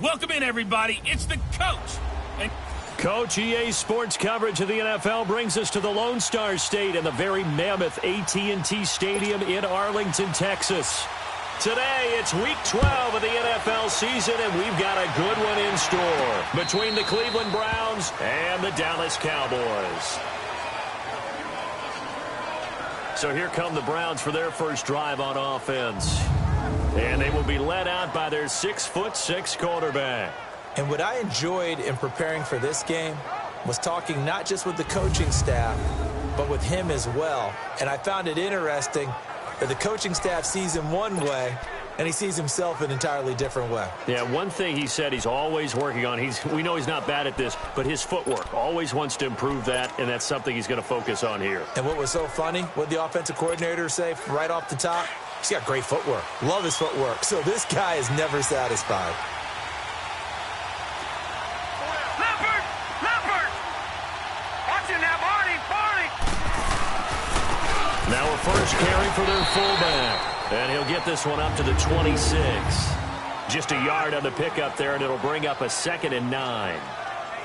Welcome in, everybody. It's the coach. Coach, EA Sports coverage of the NFL brings us to the Lone Star State and the very mammoth AT&T Stadium in Arlington, Texas. Today, it's Week 12 of the NFL season, and we've got a good one in store between the Cleveland Browns and the Dallas Cowboys. So here come the Browns for their first drive on offense. And they will be led out by their 6'6" quarterback. And what I enjoyed in preparing for this game was talking not just with the coaching staff, but with him as well. And I found it interesting that the coaching staff sees him one way, and he sees himself an entirely different way. Yeah, one thing he said he's always working on, we know he's not bad at this, but his footwork, always wants to improve that, and that's something he's going to focus on here. And what was so funny, what the offensive coordinator say right off the top? He's got great footwork. Love his footwork. So this guy is never satisfied. Now a first carry for their fullback. And he'll get this one up to the 26. Just a yard on the pickup there, and it'll bring up a 2nd and 9.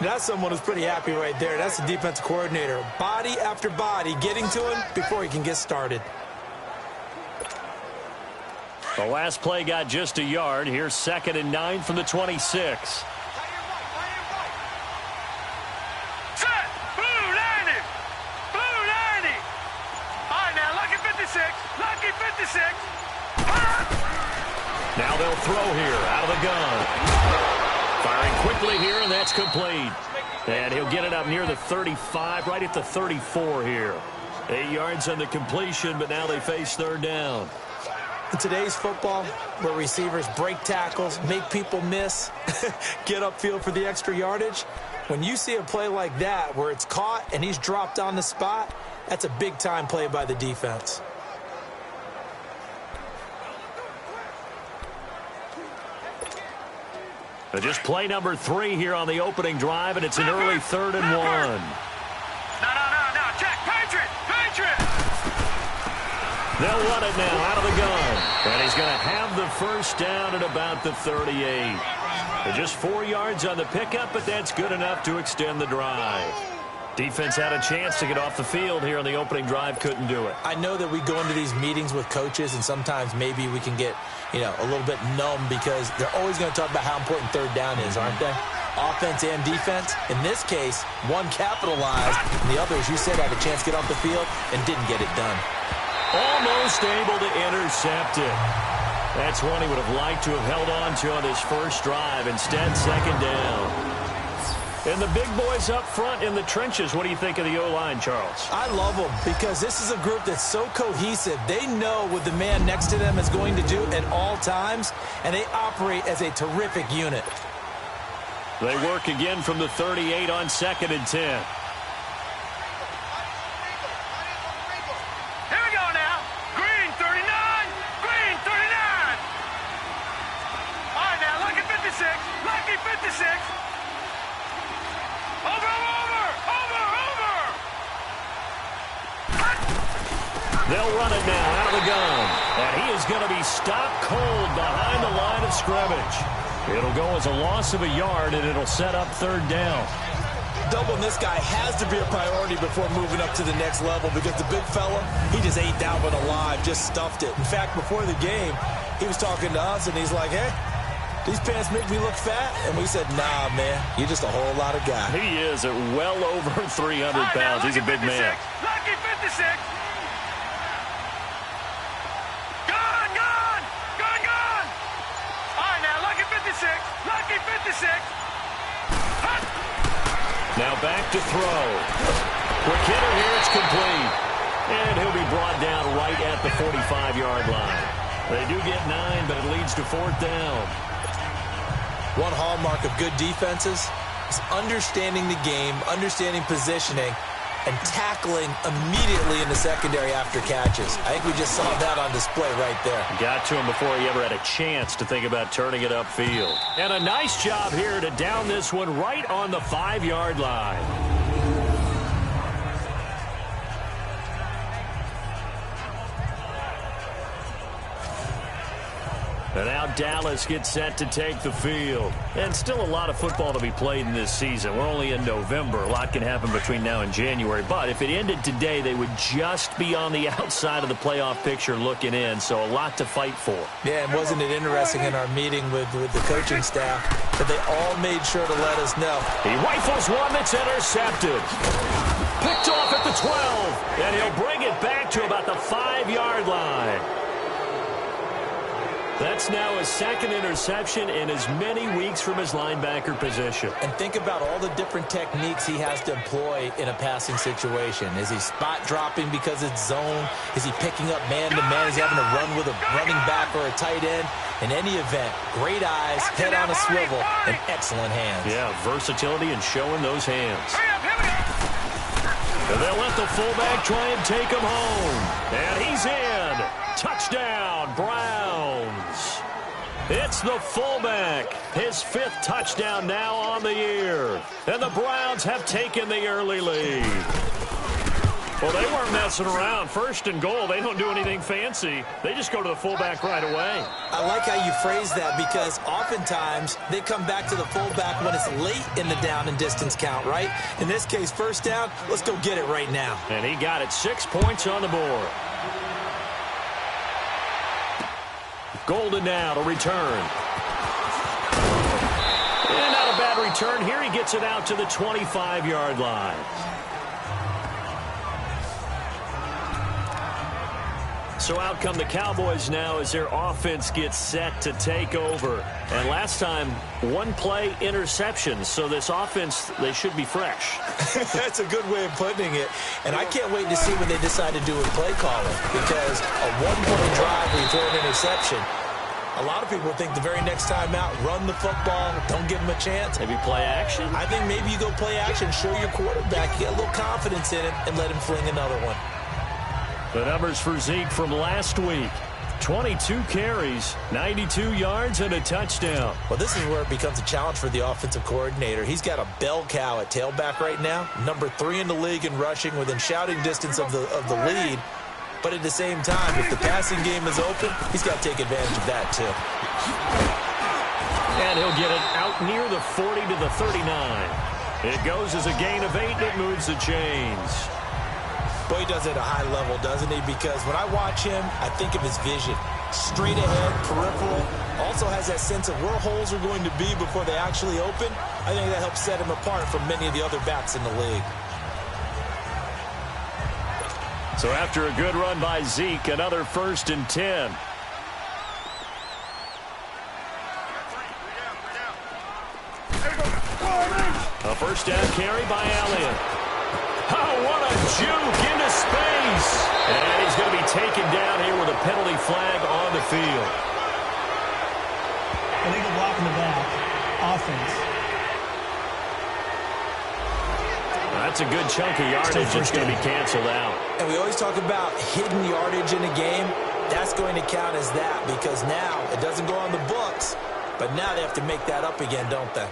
That's someone who's pretty happy right there. That's the defensive coordinator. Body after body getting to him before he can get started. The last play got just a yard. Here's 2nd and 9 from the 26. Now they'll throw here out of the gun. Firing quickly here, and that's complete. And he'll get it up near the 35, right at the 34 here. 8 yards on the completion, but now they face third down. In today's football, where receivers break tackles, make people miss, get upfield for the extra yardage, when you see a play like that where it's caught and he's dropped on the spot, that's a big-time play by the defense. Just play number 3 here on the opening drive, and it's an early 3rd and 1. No, Jack, Patriot! They'll run it now out of the gun. And he's going to have the first down at about the 38. Just 4 yards on the pickup, but that's good enough to extend the drive. Defense had a chance to get off the field here on the opening drive, couldn't do it. I know that we go into these meetings with coaches, and sometimes maybe we can get, a little bit numb because they're always going to talk about how important third down is, aren't they? Offense and defense. In this case, one capitalized, and the other, as you said, had a chance to get off the field and didn't get it done. Almost able to intercept it. That's one he would have liked to have held on to on his first drive. Instead, 2nd down. And the big boys up front in the trenches, what do you think of the O-line, Charles? I love them because this is a group that's so cohesive. They know what the man next to them is going to do at all times, and they operate as a terrific unit. They work again from the 38 on 2nd and 10. They'll run it now out of the gun. And he is going to be stopped cold behind the line of scrimmage. It'll go as a loss of a yard, and it'll set up 3rd down. Doubling this guy has to be a priority before moving up to the next level because the big fella, he just ate that one alive, just stuffed it. In fact, before the game, he was talking to us, and he's like, hey, these pants make me look fat? And we said, nah, man, you're just a whole lot of guy. He is at well over 300 pounds. He's a big man. Lucky 56. Lucky 56. Now back to throw. Quick hitter here, it's complete. And he'll be brought down right at the 45-yard line. They do get 9, but it leads to 4th down. One hallmark of good defenses is understanding the game, understanding positioning, and tackling immediately in the secondary after catches. I think we just saw that on display right there. Got to him before he ever had a chance to think about turning it upfield. And a nice job here to down this one right on the 5-yard line. And now Dallas gets set to take the field. And still a lot of football to be played in this season. We're only in November. A lot can happen between now and January. But if it ended today, they would just be on the outside of the playoff picture looking in. So a lot to fight for. Yeah, and wasn't it interesting in our meeting with the coaching staff that they all made sure to let us know. He rifles one that's intercepted. Picked off at the 12. And he'll bring it back to about the 5-yard line. That's now his second interception in as many weeks from his linebacker position. And think about all the different techniques he has to employ in a passing situation. Is he spot dropping because it's zone? Is he picking up man-to-man? Is he having to run with a running back or a tight end? In any event, great eyes, head on a swivel, and excellent hands. Yeah, versatility and showing those hands. And they'll let the fullback try and take him home. And he's in. Touchdown, Browns. It's the fullback. His 5th touchdown now on the year. And the Browns have taken the early lead. Well, they weren't messing around. 1st and goal, they don't do anything fancy. They just go to the fullback right away. I like how you phrase that because oftentimes they come back to the fullback when it's late in the down and distance count, right? In this case, 1st down, let's go get it right now. And he got it. 6 points on the board. Golden now to return. And not a bad return. Here he gets it out to the 25-yard line. So out come the Cowboys now as their offense gets set to take over. And last time, 1-play interception. So this offense, they should be fresh. That's a good way of putting it. And I can't wait to see when they decide to do a play calling. Because a 1-point drive where you throw an interception, a lot of people think the very next time out, run the football, don't give them a chance. Maybe play action? I think maybe you go play action, show your quarterback, you get a little confidence in it, and let him fling another one. The numbers for Zeke from last week. 22 carries, 92 yards, and a touchdown. Well, this is where it becomes a challenge for the offensive coordinator. He's got a bell cow at tailback right now, number 3 in the league in rushing, within shouting distance of the lead. But at the same time, if the passing game is open, he's got to take advantage of that too. And he'll get it out near the 40 to the 39. It goes as a gain of 8, and it moves the chains. Boy, he does it at a high level, doesn't he? Because when I watch him, I think of his vision. Straight ahead, peripheral. Also has that sense of where holes are going to be before they actually open. I think that helps set him apart from many of the other backs in the league. So after a good run by Zeke, another 1st and 10. A 1st down carry by Elliott. Oh, what a juke into space. And he's going to be taken down here with a penalty flag on the field. Illegal block in the back. Offense. That's a good chunk of yardage. It's going to be canceled out. And we always talk about hidden yardage in a game. That's going to count as that because now it doesn't go on the books, but now they have to make that up again, don't they?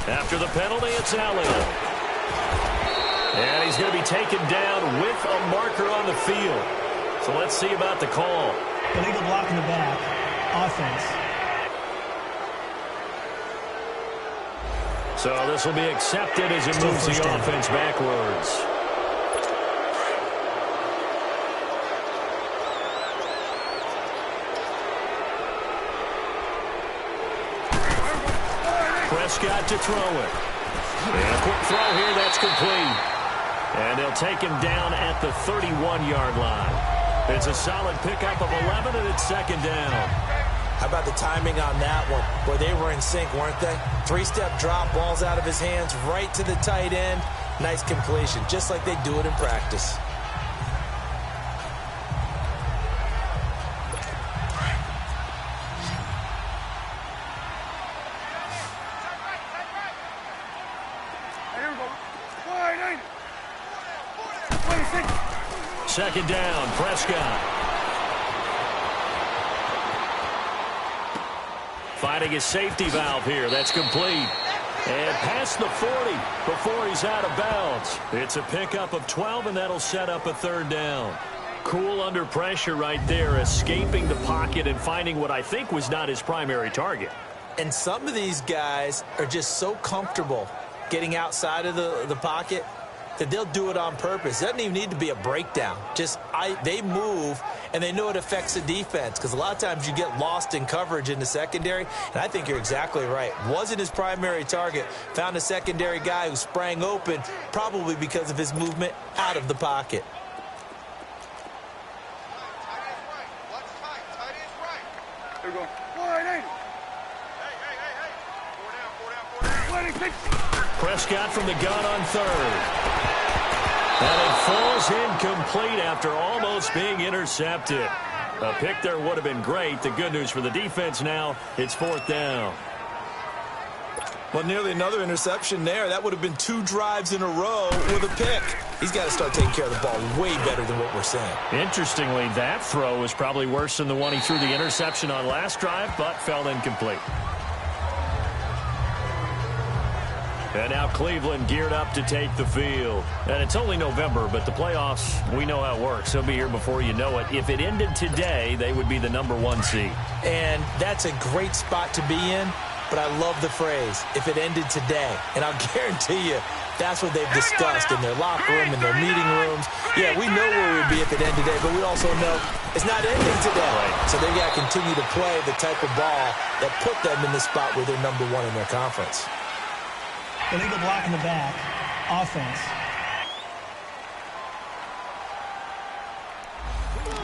After the penalty, it's Elliott. And he's going to be taken down with a marker on the field. So let's see about the call. Illegal block in the back. Offense. So this will be accepted as it moves the offense backwards. Prescott to throw it. And a quick throw here, that's complete. And they'll take him down at the 31-yard line. It's a solid pickup of 11, and it's 2nd down. How about the timing on that one? Where they were in sync, weren't they? 3-step drop, ball's out of his hands, right to the tight end. Nice completion, just like they do it in practice. Second down, Prescott. finding his safety valve here. That's complete. And past the 40 before he's out of bounds. It's a pickup of 12, and that'll set up a 3rd down. Cool under pressure right there, escaping the pocket and finding what I think was not his primary target. And some of these guys are just so comfortable getting outside of the pocket that they'll do it on purpose. It doesn't even need to be a breakdown. They move, and they know it affects the defense, because a lot of times you get lost in coverage in the secondary, and I think you're exactly right. Wasn't his primary target. Found a secondary guy who sprang open, probably because of his movement out of the pocket. Here we go. Wide 80. Prescott from the gun on 3rd. And it falls incomplete after almost being intercepted. A pick there would have been great. The good news for the defense now, it's 4th down. Well, nearly another interception there. That would have been 2 drives in a row with a pick. He's got to start taking care of the ball way better than what we're saying. Interestingly, that throw was probably worse than the one he threw the interception on last drive, but fell incomplete. And now Cleveland geared up to take the field. And it's only November, but the playoffs, we know how it works. They'll be here before you know it. If it ended today, they would be the #1 seed. And that's a great spot to be in, but I love the phrase, if it ended today. And I'll guarantee you, that's what they've discussed in their locker room, in their meeting rooms. Yeah, we know where we'd be if it ended today, but we also know it's not ending today. Right. So they've got to continue to play the type of ball that put them in the spot where they're #1 in their conference. Illegal block in the back. Offense.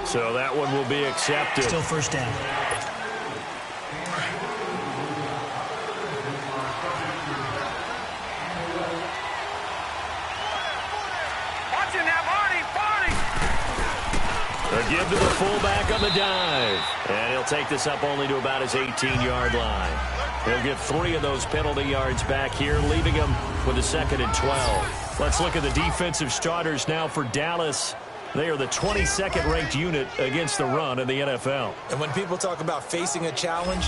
So that one will be accepted. Still 1st down. Watch it now, Barney. A give to the fullback on the dive. And he'll take this up only to about his 18-yard line. He'll get 3 of those penalty yards back here, leaving him with a 2nd and 12. Let's look at the defensive starters now for Dallas. They are the 22nd ranked unit against the run in the NFL. And when people talk about facing a challenge,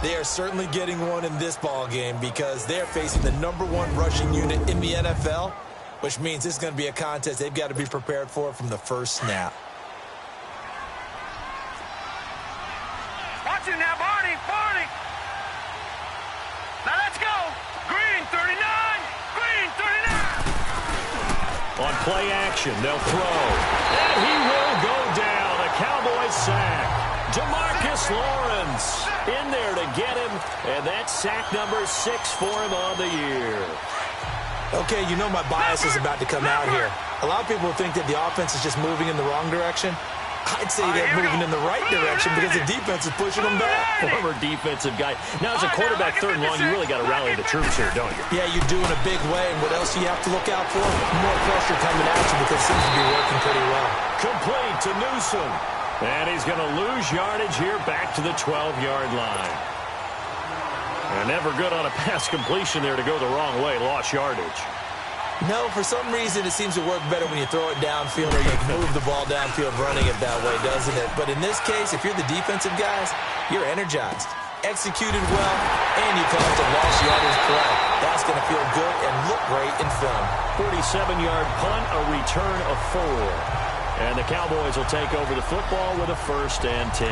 they are certainly getting one in this ball game, because they're facing the #1 rushing unit in the NFL, which means this is going to be a contest they've got to be prepared for from the first snap. Watch it now, Barney. Now let's go. Green 39. Green 39. On play action, they'll throw. And he will go down. A Cowboys sack. DeMarcus Lawrence in there to get him. And that's sack number 6 for him on the year. Okay, you know my bias is about to come out here. A lot of people think that the offense is just moving in the wrong direction. I'd say they're moving in the right direction because the defense is pushing them back. Former defensive guy. Now, as a quarterback 3rd and long, you really got to rally the troops here, don't you? Yeah, you do in a big way. And what else do you have to look out for? More pressure coming at you, because it seems to be working pretty well. Complete to Newsom. And he's going to lose yardage here back to the 12-yard line. And never good on a pass completion there to go the wrong way. Lost yardage. No, for some reason it seems to work better when you throw it downfield, or you can move the ball downfield running it that way, doesn't it? But in this case, if you're the defensive guys, you're energized, executed well, and you caused a lost yardage play. That's going to feel good and look great in film. 47-yard punt, a return of 4. And the Cowboys will take over the football with a 1st and 10.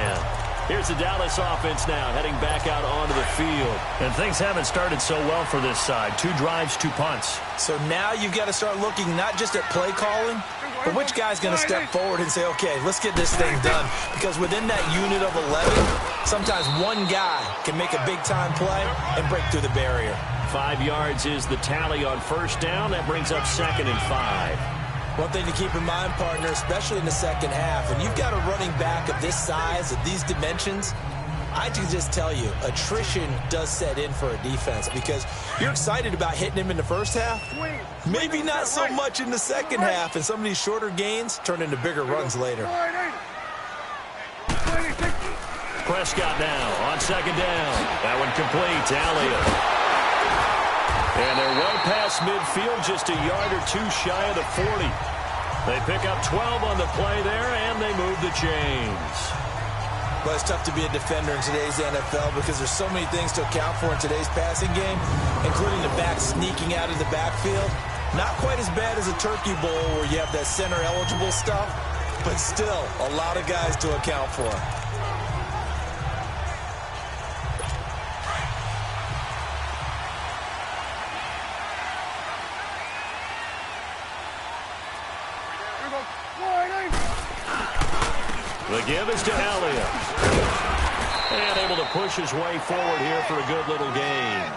Here's the Dallas offense now, heading back out onto the field. And things haven't started so well for this side. 2 drives, 2 punts. So now you've got to start looking not just at play calling, but which guy's going to step forward and say, okay, let's get this thing done. Because within that unit of 11, sometimes one guy can make a big-time play and break through the barrier. 5 yards is the tally on 1st down. That brings up 2nd and 5. One thing to keep in mind, partner, especially in the second half, when you've got a running back of this size, of these dimensions, I can just tell you, attrition does set in for a defense, because you're excited about hitting him in the first half. Maybe not so much in the second half, and some of these shorter gains turn into bigger runs later. Prescott now on 2nd down. That one complete to Elliott. And they're way past midfield, just a yard or 2 shy of the 40. They pick up 12 on the play there, and they move the chains. But it's tough to be a defender in today's NFL because there's so many things to account for in today's passing game, including the back sneaking out of the backfield. Not quite as bad as a turkey bowl where you have that center-eligible stuff, but still a lot of guys to account for. The give is to Elliott. And able to push his way forward here for a good little gain.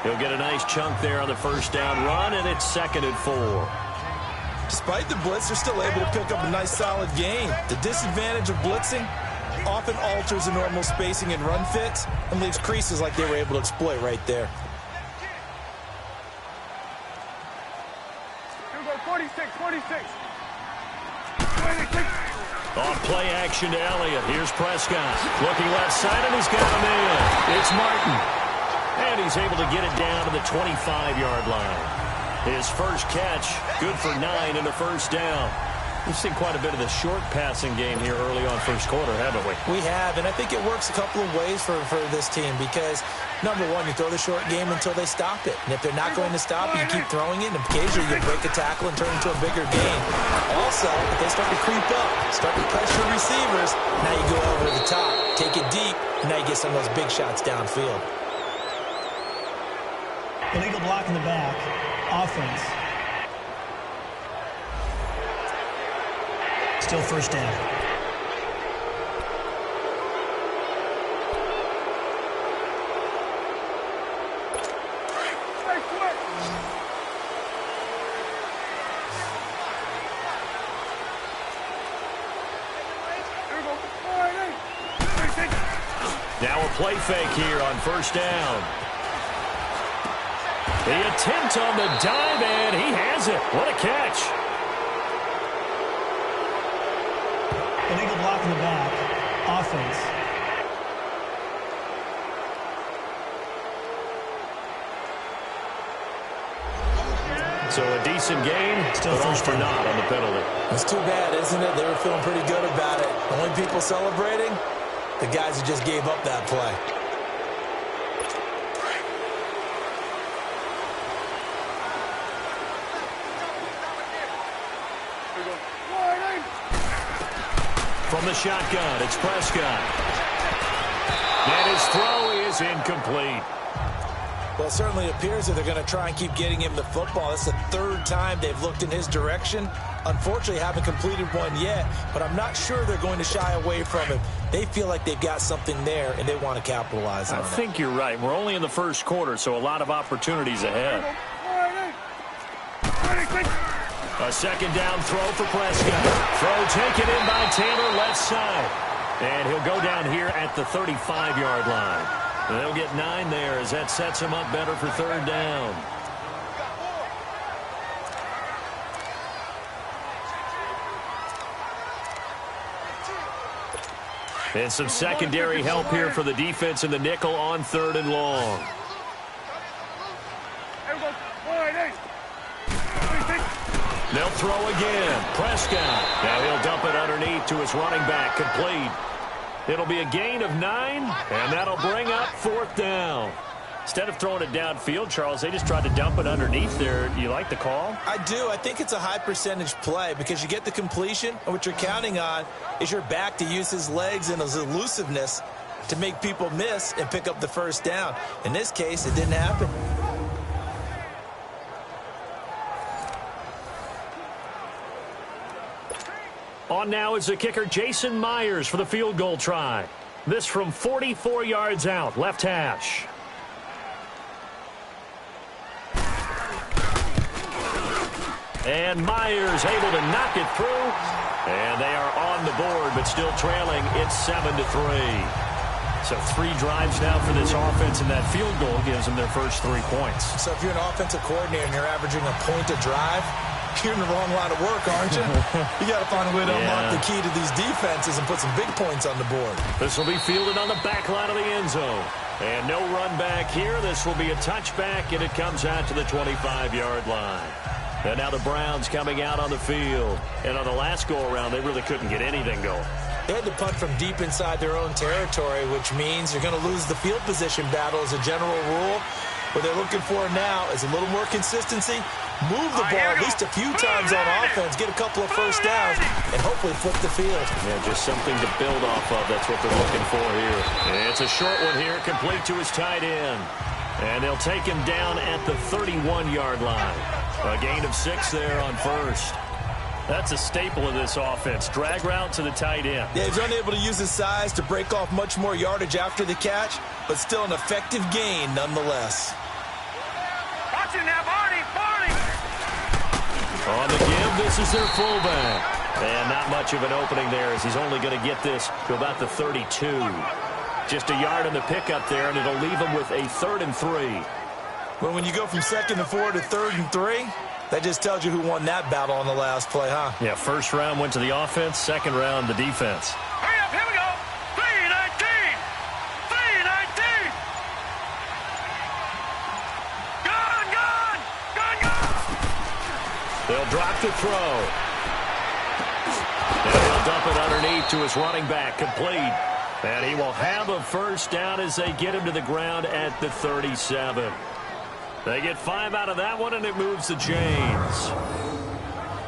He'll get a nice chunk there on the first down run, and it's 2nd and 4. Despite the blitz, they're still able to pick up a nice solid gain. The disadvantage of blitzing often alters the normal spacing and run fits and leaves creases like they were able to exploit right there. Here we go, 46, 46. Off play action to Elliott. Here's Prescott. Looking left side, and he's got him in. It's Martin. And he's able to get it down to the 25-yard line. His first catch, good for 9 and a first down. We've seen quite a bit of the short passing game here early on first quarter, haven't we? We have, and I think it works a couple of ways for this team because, number one, you throw the short game until they stop it. And if they're not going to stop it, you keep throwing it, and occasionally you break a tackle and turn into a bigger gain. Also, if they start to creep up, start to pressure receivers, now you go over the top, take it deep, and now you get some of those big shots downfield. Illegal block in the back. Offense. Still first down. Now a play fake here on first down. The attempt on the dive, and he has it. What a catch. Illegal block in the back. Offense. So a decent game, Still but all first for down. naught on the penalty. It's too bad, isn't it? They were feeling pretty good about it. The only people celebrating, the guys who just gave up that play. From the shotgun, it's Prescott. And his throw is incomplete. Well, it certainly appears that they're going to try and keep getting him the football. It's the 3rd time they've looked in his direction. Unfortunately, haven't completed one yet, but I'm not sure they're going to shy away from him. They feel like they've got something there, and they want to capitalize on it. I think you're right. We're only in the first quarter, so a lot of opportunities ahead. A second down throw for Prescott. Throw taken in by Taylor left side. And he'll go down here at the 35-yard line. And they'll get 9 there as that sets him up better for 3rd down. And some secondary help here for the defense in the nickel on 3rd and long. They'll throw again. Prescott. Now he'll dump it underneath to his running back. Complete. It'll be a gain of 9, and that'll bring up 4th down. Instead of throwing it downfield, Charles, they just tried to dump it underneath there. You like the call? I do. I think it's a high percentage play because you get the completion, and what you're counting on is your back to use his legs and his elusiveness to make people miss and pick up the first down. In this case, it didn't happen. On now is the kicker, Jason Myers, for the field goal try. This from 44 yards out, left hash. And Myers able to knock it through. And they are on the board, but still trailing. It's 7-3. So 3 drives now for this offense, and that field goal gives them their first 3 points. So if you're an offensive coordinator and you're averaging a point a drive, you're in the wrong line of work, aren't you? You got to find a way to unlock the key to these defenses and put some big points on the board. This will be fielded on the back line of the end zone. And no run back here. This will be a touchback, and it comes out to the 25-yard line. And now the Browns coming out on the field. And on the last go-around, they really couldn't get anything going. They had to punt from deep inside their own territory, which means you're going to lose the field position battle as a general rule. What they're looking for now is a little more consistency. Move the ball at least a few times on offense, get a couple of first downs, and hopefully flip the field. Yeah, just something to build off of. That's what they're looking for here. It's a short one here, complete to his tight end. And they'll take him down at the 31-yard line. A gain of 6 there on first. That's a staple of this offense. Drag route to the tight end. Yeah, he's unable to use his size to break off much more yardage after the catch, but still an effective gain nonetheless. Watching that, Barney. On the give, this is their fullback. And not much of an opening there as he's only going to get this to about the 32. Just a yard on the pickup there, and it'll leave him with a 3rd and 3. Well, when you go from 2nd and 4 to 3rd and 3, that just tells you who won that battle on the last play, huh? Yeah, first round went to the offense, second round the defense. Hurry up, here we go. 3-19. 3-19. Gun. They'll drop the throw. And he'll dump it underneath to his running back, complete. And he will have a first down as they get him to the ground at the 37. They get 5 out of that one, and it moves the chains.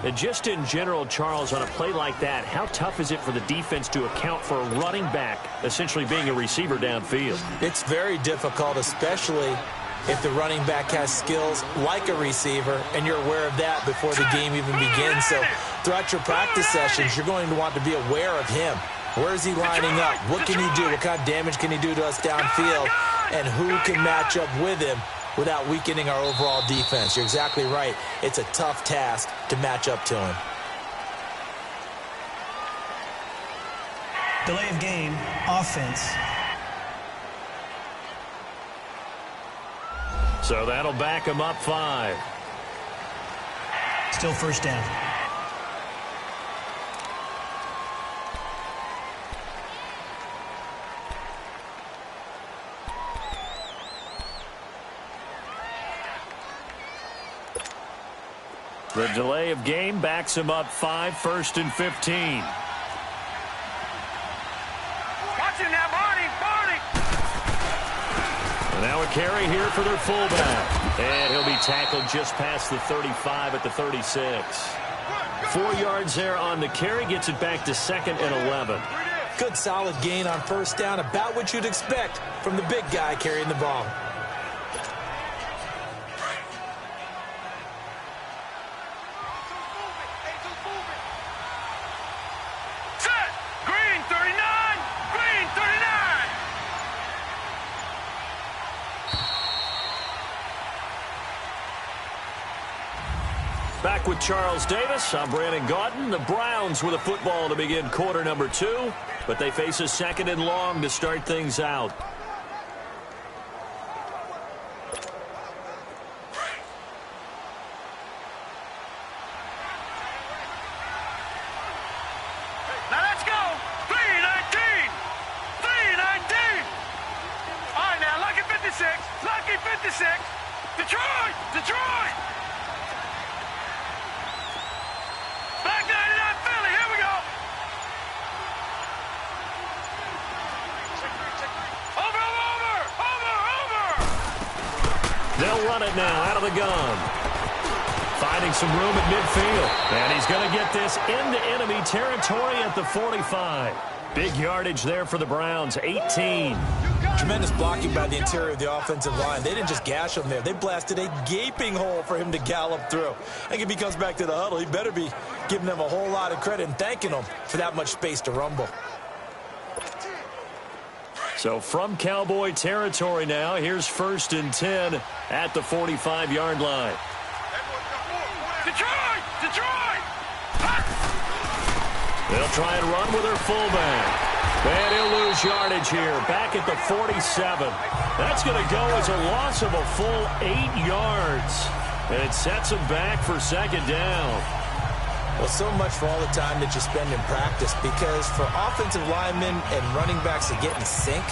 And just in general, Charles, on a play like that, how tough is it for the defense to account for a running back essentially being a receiver downfield? It's very difficult, especially if the running back has skills like a receiver, and you're aware of that before the game even begins. So throughout your practice sessions, you're going to want to be aware of him. Where is he lining up? What can he do? What kind of damage can he do to us downfield? And who can match up with him without weakening our overall defense? You're exactly right. It's a tough task to match up to him. Delay of game, offense. So that'll back him up 5. Still first down. The delay of game backs him up 5, 1st and 15. Watching that, Barney. And now a carry here for their fullback. And he'll be tackled just past the 35 at the 36. 4 yards there on the carry, gets it back to 2nd and 11. Good solid gain on first down, about what you'd expect from the big guy carrying the ball. Back with Charles Davis, I'm Brandon Gaudin. The Browns with a football to begin quarter number 2, but they face a 2nd and long to start things out. Now let's go. 3-19. 3-19. All right, now, lucky 56. Lucky 56. Detroit. Black 99 Philly, here we go. Over. They'll run it now out of the gun. Finding some room at midfield. And he's going to get this into enemy territory at the 45. Big yardage there for the Browns, 18. Tremendous blocking by the interior of the offensive line. They didn't just gash him there. They blasted a gaping hole for him to gallop through. I think if he comes back to the huddle, he better be giving them a whole lot of credit and thanking them for that much space to rumble. So from Cowboy territory now, here's 1st and 10 at the 45-yard line. Detroit! They'll try and run with their fullback. And he'll lose yardage here, back at the 47. That's going to go as a loss of a full 8 yards. And it sets him back for 2nd down. Well, so much for all the time that you spend in practice, because for offensive linemen and running backs to get in sync,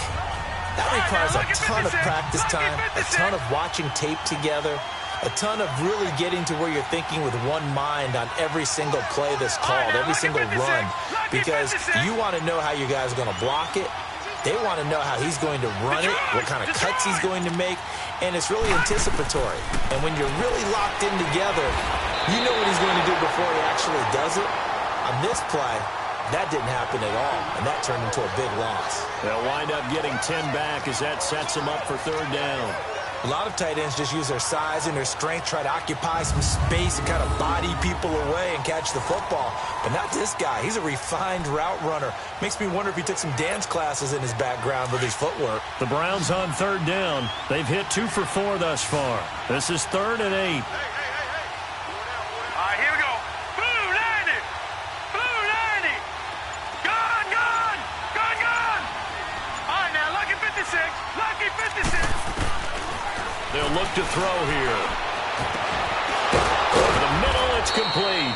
that requires a ton of practice time, a ton of watching tape together. a ton of really getting to where you're thinking with one mind on every single play that's called, every single run, because you want to know how you guys are going to block it. They want to know how he's going to run it, what kind of cuts he's going to make, and it's really anticipatory. And when you're really locked in together, you know what he's going to do before he actually does it. On this play, that didn't happen at all, and that turned into a big loss. They'll wind up getting 10 back as that sets them up for third down. A lot of tight ends just use their size and their strength, try to occupy some space and kind of body people away and catch the football. But not this guy. He's a refined route runner. Makes me wonder if he took some dance classes in his background with his footwork. The Browns on third down. They've hit 2 for 4 thus far. This is 3rd and 8. All right, here we go. Blue 90. Blue 90. Gone, gone. Gone, gone. All right, now, lucky 56. Lucky 56. They'll look to throw here. Over the middle, it's complete.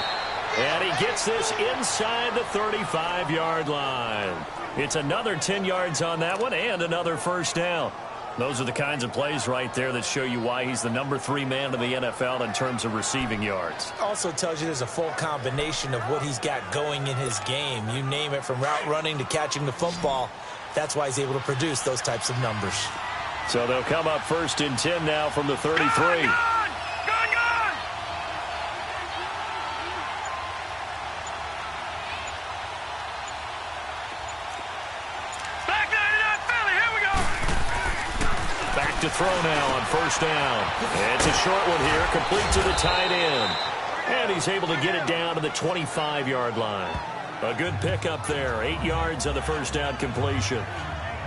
And he gets this inside the 35-yard line. It's another 10 yards on that one and another first down. Those are the kinds of plays right there that show you why he's the number 3 man in the NFL in terms of receiving yards. Also tells you there's a full combination of what he's got going in his game. You name it, from route running to catching the football. That's why he's able to produce those types of numbers. So they'll come up 1st and 10 now from the 33. Gone, gone. Back 99 Philly, here we go. Back to throw now on 1st down. It's a short one here, complete to the tight end. And he's able to get it down to the 25-yard line. A good pickup there, 8 yards on the 1st down completion.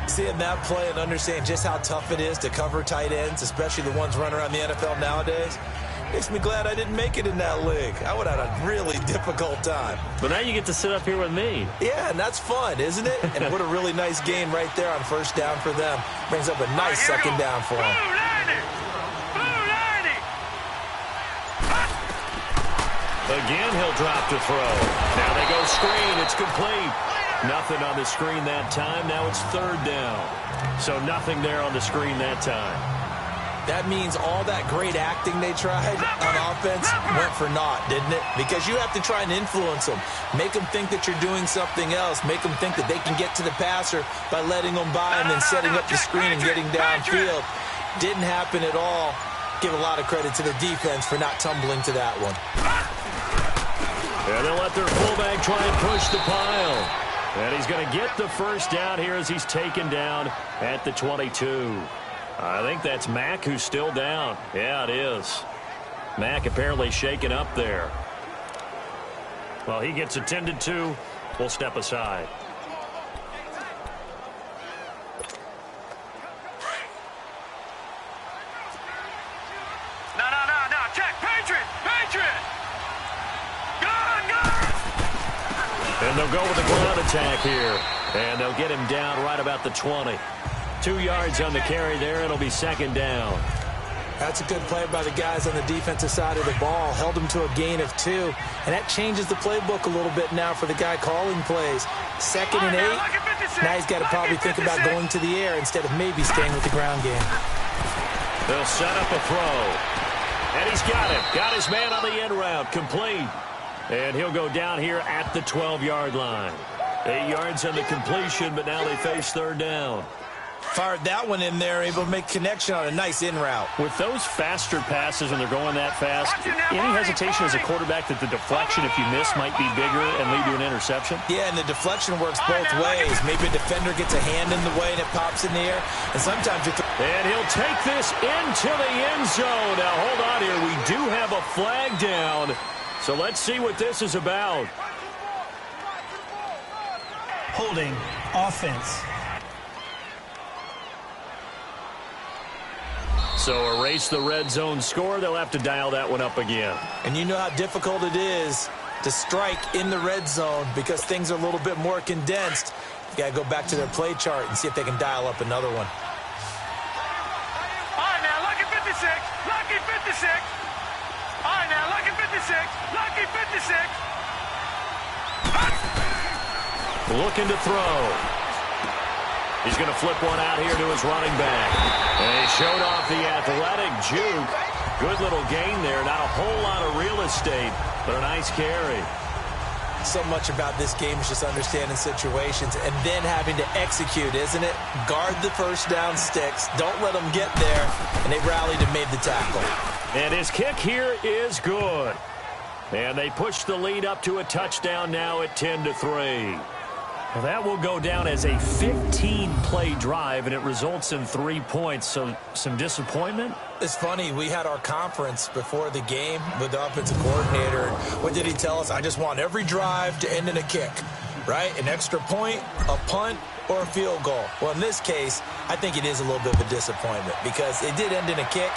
Seeing that play and understanding just how tough it is to cover tight ends, especially the ones running around the NFL nowadays, makes me glad I didn't make it in that league. I would have had a really difficult time. But now you get to sit up here with me. Yeah, and that's fun, isn't it? And what a really nice game right there on 1st down for them. Brings up a nice 2nd down for them. Blue 90. Blue 90. Again, he'll drop to throw. Now they go screen. It's complete. Nothing on the screen that time. Now it's 3rd down. So nothing there on the screen that time. That means all that great acting they tried on offense went for naught, didn't it? Because you have to try and influence them. Make them think that you're doing something else. Make them think that they can get to the passer by letting them by and then setting up the screen and getting downfield. Didn't happen at all. Give a lot of credit to the defense for not tumbling to that one. And they'll let their fullback try and push the pile. And he's going to get the 1st down here as he's taken down at the 22. I think that's Mack who's still down. Yeah, it is. Mack apparently shaken up there. Well, he gets attended to. We'll step aside. No. Check. Patriot. Patriot. Gone, gone. And they'll go with the ground attack here. And they'll get him down right about the 20. 2 yards on the carry there. It'll be 2nd down. That's a good play by the guys on the defensive side of the ball. Held him to a gain of 2. And that changes the playbook a little bit now for the guy calling plays. 2nd and 8. Now he's got to probably think about going to the air instead of maybe staying with the ground game. They'll set up a throw. And he's got it. Got his man on the end route. Complete. And he'll go down here at the 12-yard line. 8 yards on the completion, but now they face 3rd down. Fired that one in there, able to make connection on a nice in route. With those faster passes when they're going that fast, any hesitation as a quarterback that the deflection, if you miss, might be bigger and lead to an interception? Yeah, and the deflection works both ways. Maybe a defender gets a hand in the way and it pops in the air. And sometimes you and he'll take this into the end zone. Now, hold on here. We do have a flag down. So let's see what this is about. Holding offense. So erase the red zone score. They'll have to dial that one up again. And you know how difficult it is to strike in the red zone because things are a little bit more condensed. You got to go back to their play chart and see if they can dial up another one. All right, now, lucky 56. Lucky 56. All right, now, lucky 56. Lucky 56. Looking to throw. He's going to flip one out here to his running back. And he showed off the athletic juke. Good little gain there. Not a whole lot of real estate, but a nice carry. So much about this game is just understanding situations and then having to execute, isn't it? Guard the first down sticks. Don't let them get there. And they rallied and made the tackle. And his kick here is good. And they push the lead up to a touchdown now at 10-3. Well, that will go down as a 15-play drive, and it results in 3 points. So some disappointment? It's funny. We had our conference before the game with the offensive coordinator. And what did he tell us? I just want every drive to end in a kick, right? An extra point, a punt, or a field goal. Well, in this case, I think it is a little bit of a disappointment because it did end in a kick.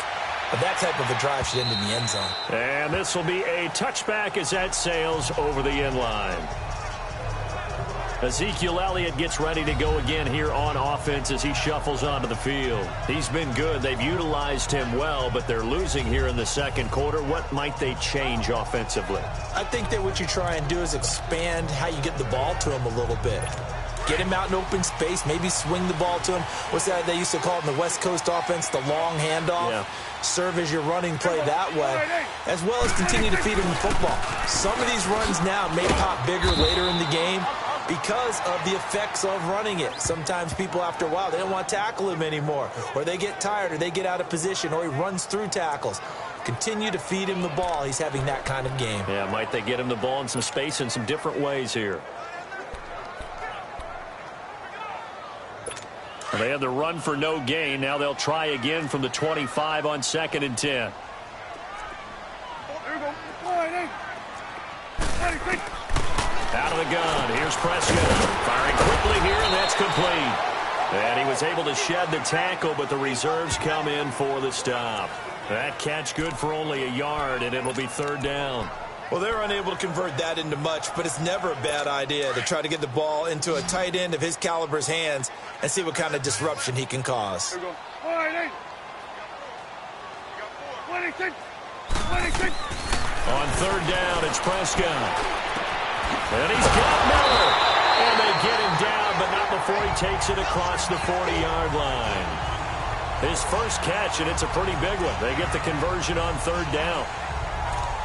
But that type of a drive should end in the end zone. And this will be a touchback as that sails over the end line. Ezekiel Elliott gets ready to go again here on offense as he shuffles onto the field. He's been good. They've utilized him well, but they're losing here in the second quarter. What might they change offensively? I think that what you try and do is expand how you get the ball to him a little bit. Get him out in open space, maybe swing the ball to him. What's that they used to call it in the West Coast offense, the long handoff? Yeah. Serve as your running play that way, as well as continue to feed him the football. Some of these runs now may pop bigger later in the game because of the effects of running it. Sometimes people, after a while, they don't want to tackle him anymore, or they get tired, or they get out of position, or he runs through tackles. Continue to feed him the ball. He's having that kind of game. Yeah, might they get him the ball in some space in some different ways here. They had the run for no gain. Now they'll try again from the 25 on 2nd and 10. Out of the gun. Here's Prescott. Firing quickly here, and that's complete. And he was able to shed the tackle, but the reserves come in for the stop. That catch good for only a yard, and it'll be 3rd down. Well, they're unable to convert that into much, but it's never a bad idea to try to get the ball into a tight end of his caliber's hands and see what kind of disruption he can cause. On 3rd down, it's Prescott. And he's got Miller. And they get him down, but not before he takes it across the 40-yard line. His first catch, and it's a pretty big one. They get the conversion on 3rd down.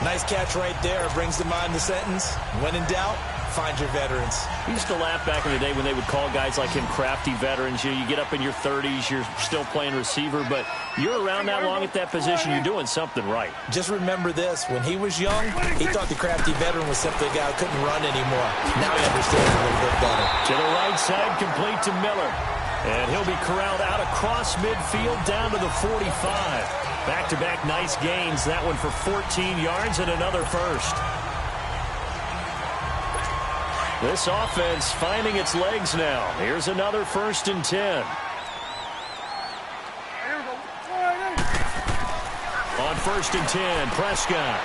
Nice catch right there. Brings to mind the sentence, when in doubt, find your veterans. We used to laugh back in the day when they would call guys like him crafty veterans. You get up in your 30s, you're still playing receiver, but you're around that long at that position, you're doing something right. Just remember this. When he was young, he thought the crafty veteran was simply a guy who couldn't run anymore. Now he understands a little bit better. To the right side, complete to Miller. And he'll be corralled out across midfield down to the 45. Back-to-back nice gains. That one for 14 yards and another first. This offense finding its legs now. Here's another 1st and 10. On 1st and 10, Prescott.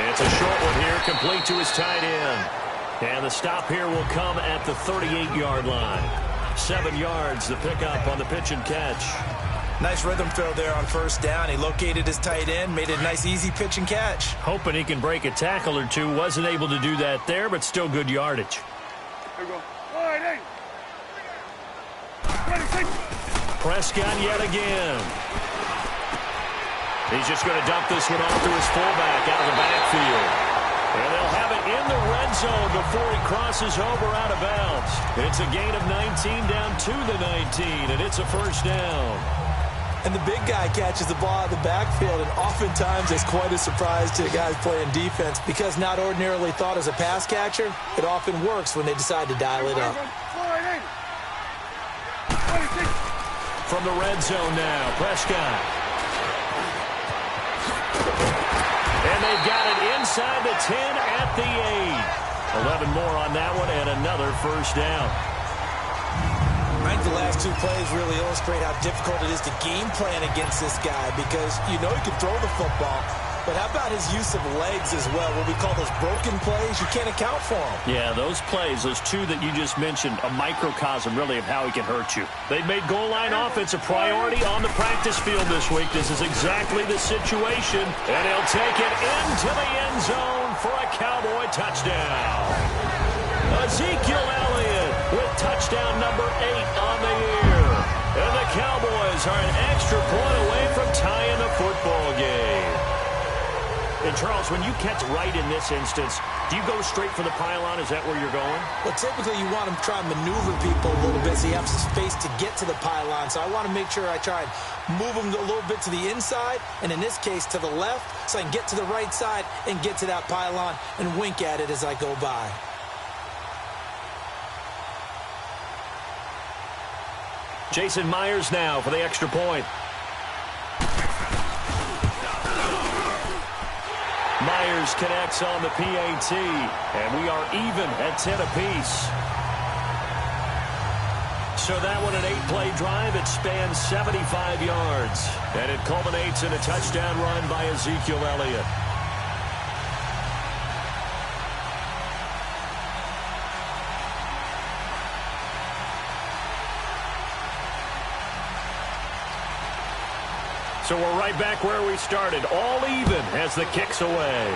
It's a short one here, complete to his tight end. And the stop here will come at the 38-yard line. 7 yards, the pickup on the pitch and catch. Nice rhythm throw there on 1st down. He located his tight end, made a nice easy pitch and catch. Hoping he can break a tackle or two. Wasn't able to do that there, but still good yardage. Prescott yet again. He's just going to dump this one off to his fullback out of the backfield. And they'll have it in the red zone before he crosses over out of bounds. It's a gain of 19 down to the 19, and it's a 1st down. And the big guy catches the ball out of the backfield, and oftentimes it's quite a surprise to the guys playing defense because not ordinarily thought as a pass catcher, it often works when they decide to dial it up. From the red zone now, Prescott. And they've got it inside the 10 at the 8. 11 more on that one and another 1st down. I think the last 2 plays really illustrate how difficult it is to game plan against this guy because you know he can throw the football, but how about his use of legs as well? What we call those broken plays, you can't account for them. Yeah, those plays, those 2 that you just mentioned, a microcosm really of how he can hurt you. They've made goal line offense a priority on the practice field this week. This is exactly the situation, and he'll take it into the end zone for a Cowboy touchdown. Ezekiel Elliott with touchdown number 8 on the year. And the Cowboys are an extra point away from tying the football game. And, Charles, when you catch right in this instance, do you go straight for the pylon? Is that where you're going? Well, typically you want to try and maneuver people a little bit so you have some space to get to the pylon. So I want to make sure I try and move them a little bit to the inside, and in this case to the left, so I can get to the right side and get to that pylon and wink at it as I go by. Jason Myers now for the extra point. Myers connects on the PAT, and we are even at 10 apiece. So that one, an 8-play drive. It spans 75 yards, and it culminates in a touchdown run by Ezekiel Elliott. So we're right back where we started, all even as the kick's away.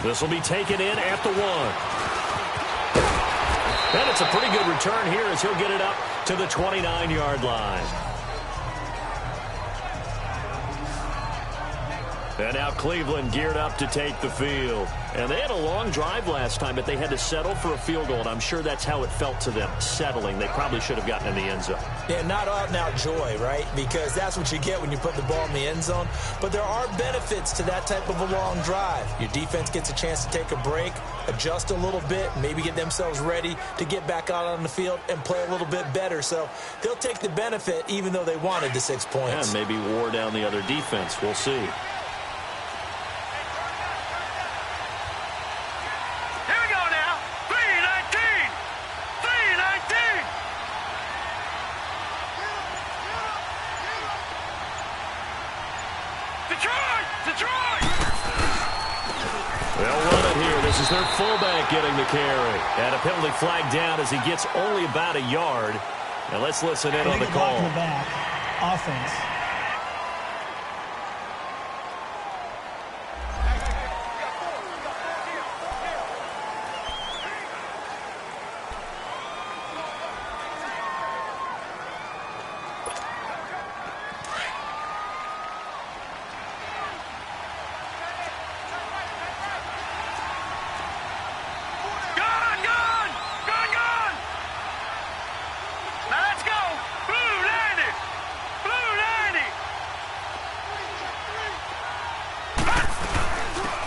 This will be taken in at the 1. And it's a pretty good return here as he'll get it up to the 29-yard line. And now Cleveland geared up to take the field. And they had a long drive last time, but they had to settle for a field goal, and I'm sure that's how it felt to them, settling. They probably should have gotten in the end zone. Yeah, not out-and-out joy, right? Because that's what you get when you put the ball in the end zone. But there are benefits to that type of a long drive. Your defense gets a chance to take a break, adjust a little bit, maybe get themselves ready to get back out on the field and play a little bit better. So they'll take the benefit even though they wanted the 6 points. Yeah, maybe wore down the other defense. We'll see. This is their fullback getting the carry. And a penalty flag down as he gets only about a yard. And let's listen in on the call. In the back. Offense.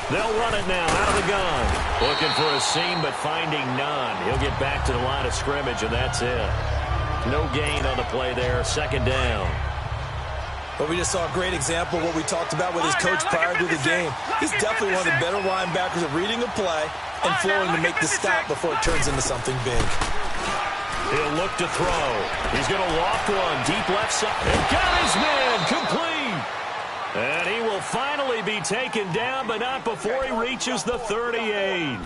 They'll run it now out of the gun. Looking for a seam, but finding none. He'll get back to the line of scrimmage, and that's it. No gain on the play there. Second down. But we just saw a great example of what we talked about with his coach prior to the game. He's definitely one of the better linebackers at reading a play and flowing to make the stop before it turns into something big. He'll look to throw. He's going to loft one deep left side. And got his man complete. And he will finally be taken down, but not before he reaches the 38.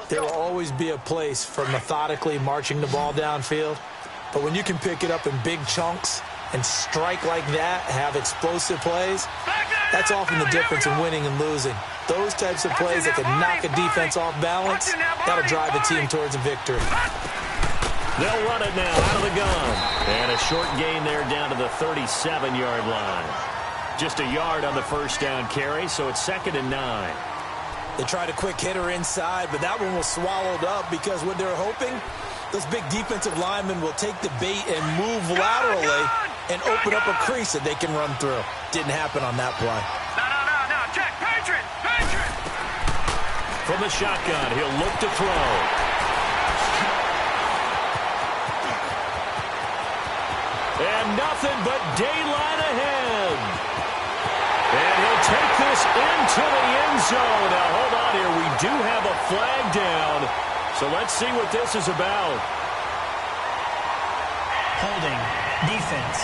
There will always be a place for methodically marching the ball downfield. But when you can pick it up in big chunks and strike like that, have explosive plays, that's often the difference in winning and losing. Those types of plays that can knock a defense off balance, that'll drive a team towards a victory. They'll run it now out of the gun. And a short gain there down to the 37-yard line. Just a yard on the first down carry, so it's 2nd and 9. They tried a quick hitter inside, but that one was swallowed up because what they're hoping, those big defensive linemen will take the bait and move laterally and open up a crease that they can run through. Didn't happen on that play. No. Check. Patriot. From the shotgun, he'll look to throw. And nothing but daylight ahead. And he'll take this into the end zone. Now, hold on here. We do have a flag down. So let's see what this is about. Holding. Defense.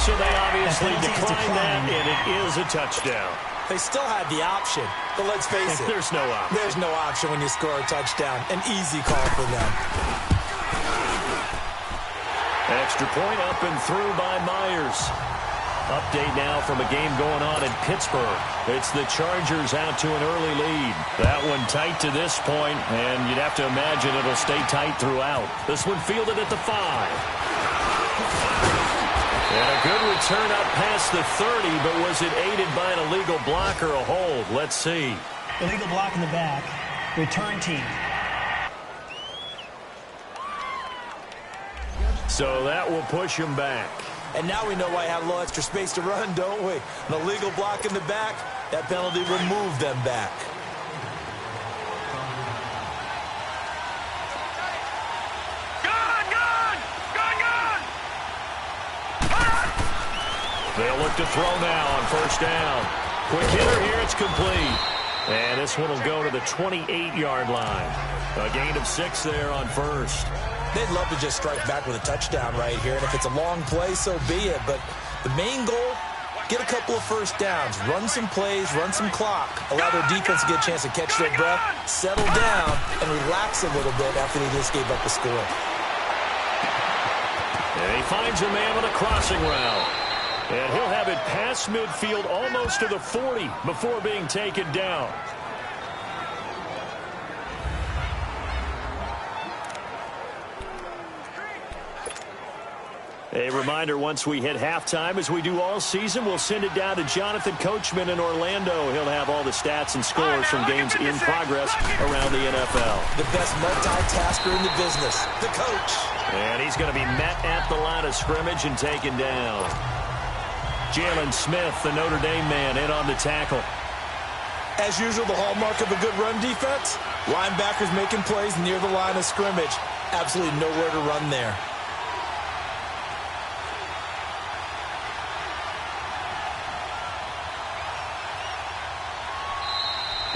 So they obviously declined that, and it is a touchdown. They still had the option, but let's face it. There's no option. There's no option when you score a touchdown. An easy call for them. Extra point up and through by Myers. Update now from a game going on in Pittsburgh. It's the Chargers out to an early lead. That one tight to this point, and you'd have to imagine it'll stay tight throughout. This one fielded at the 5. And a good return up past the 30, but was it aided by an illegal block or a hold? Let's see. Illegal block in the back. Return team. So that will push him back. And now we know why I have a little extra space to run, don't we? An illegal block in the back, that penalty will move them back. They'll look to throw now on first down. Quick hitter here, it's complete. And this one will go to the 28-yard line. A gain of 6 there on first. They'd love to just strike back with a touchdown right here. And if it's a long play, so be it. But the main goal, get a couple of first downs. Run some plays, run some clock. Allow their defense to get a chance to catch their breath, settle down, and relax a little bit after they just gave up the score. And he finds a man with a crossing route. And he'll have it past midfield almost to the 40 before being taken down. A reminder, once we hit halftime, as we do all season, we'll send it down to Jonathan Coachman in Orlando. He'll have all the stats and scores from games in progress around the NFL. The best multitasker in the business, the coach. And he's going to be met at the line of scrimmage and taken down. Jalen Smith, the Notre Dame man, in on the tackle. As usual, the hallmark of a good run defense, linebackers making plays near the line of scrimmage. Absolutely nowhere to run there.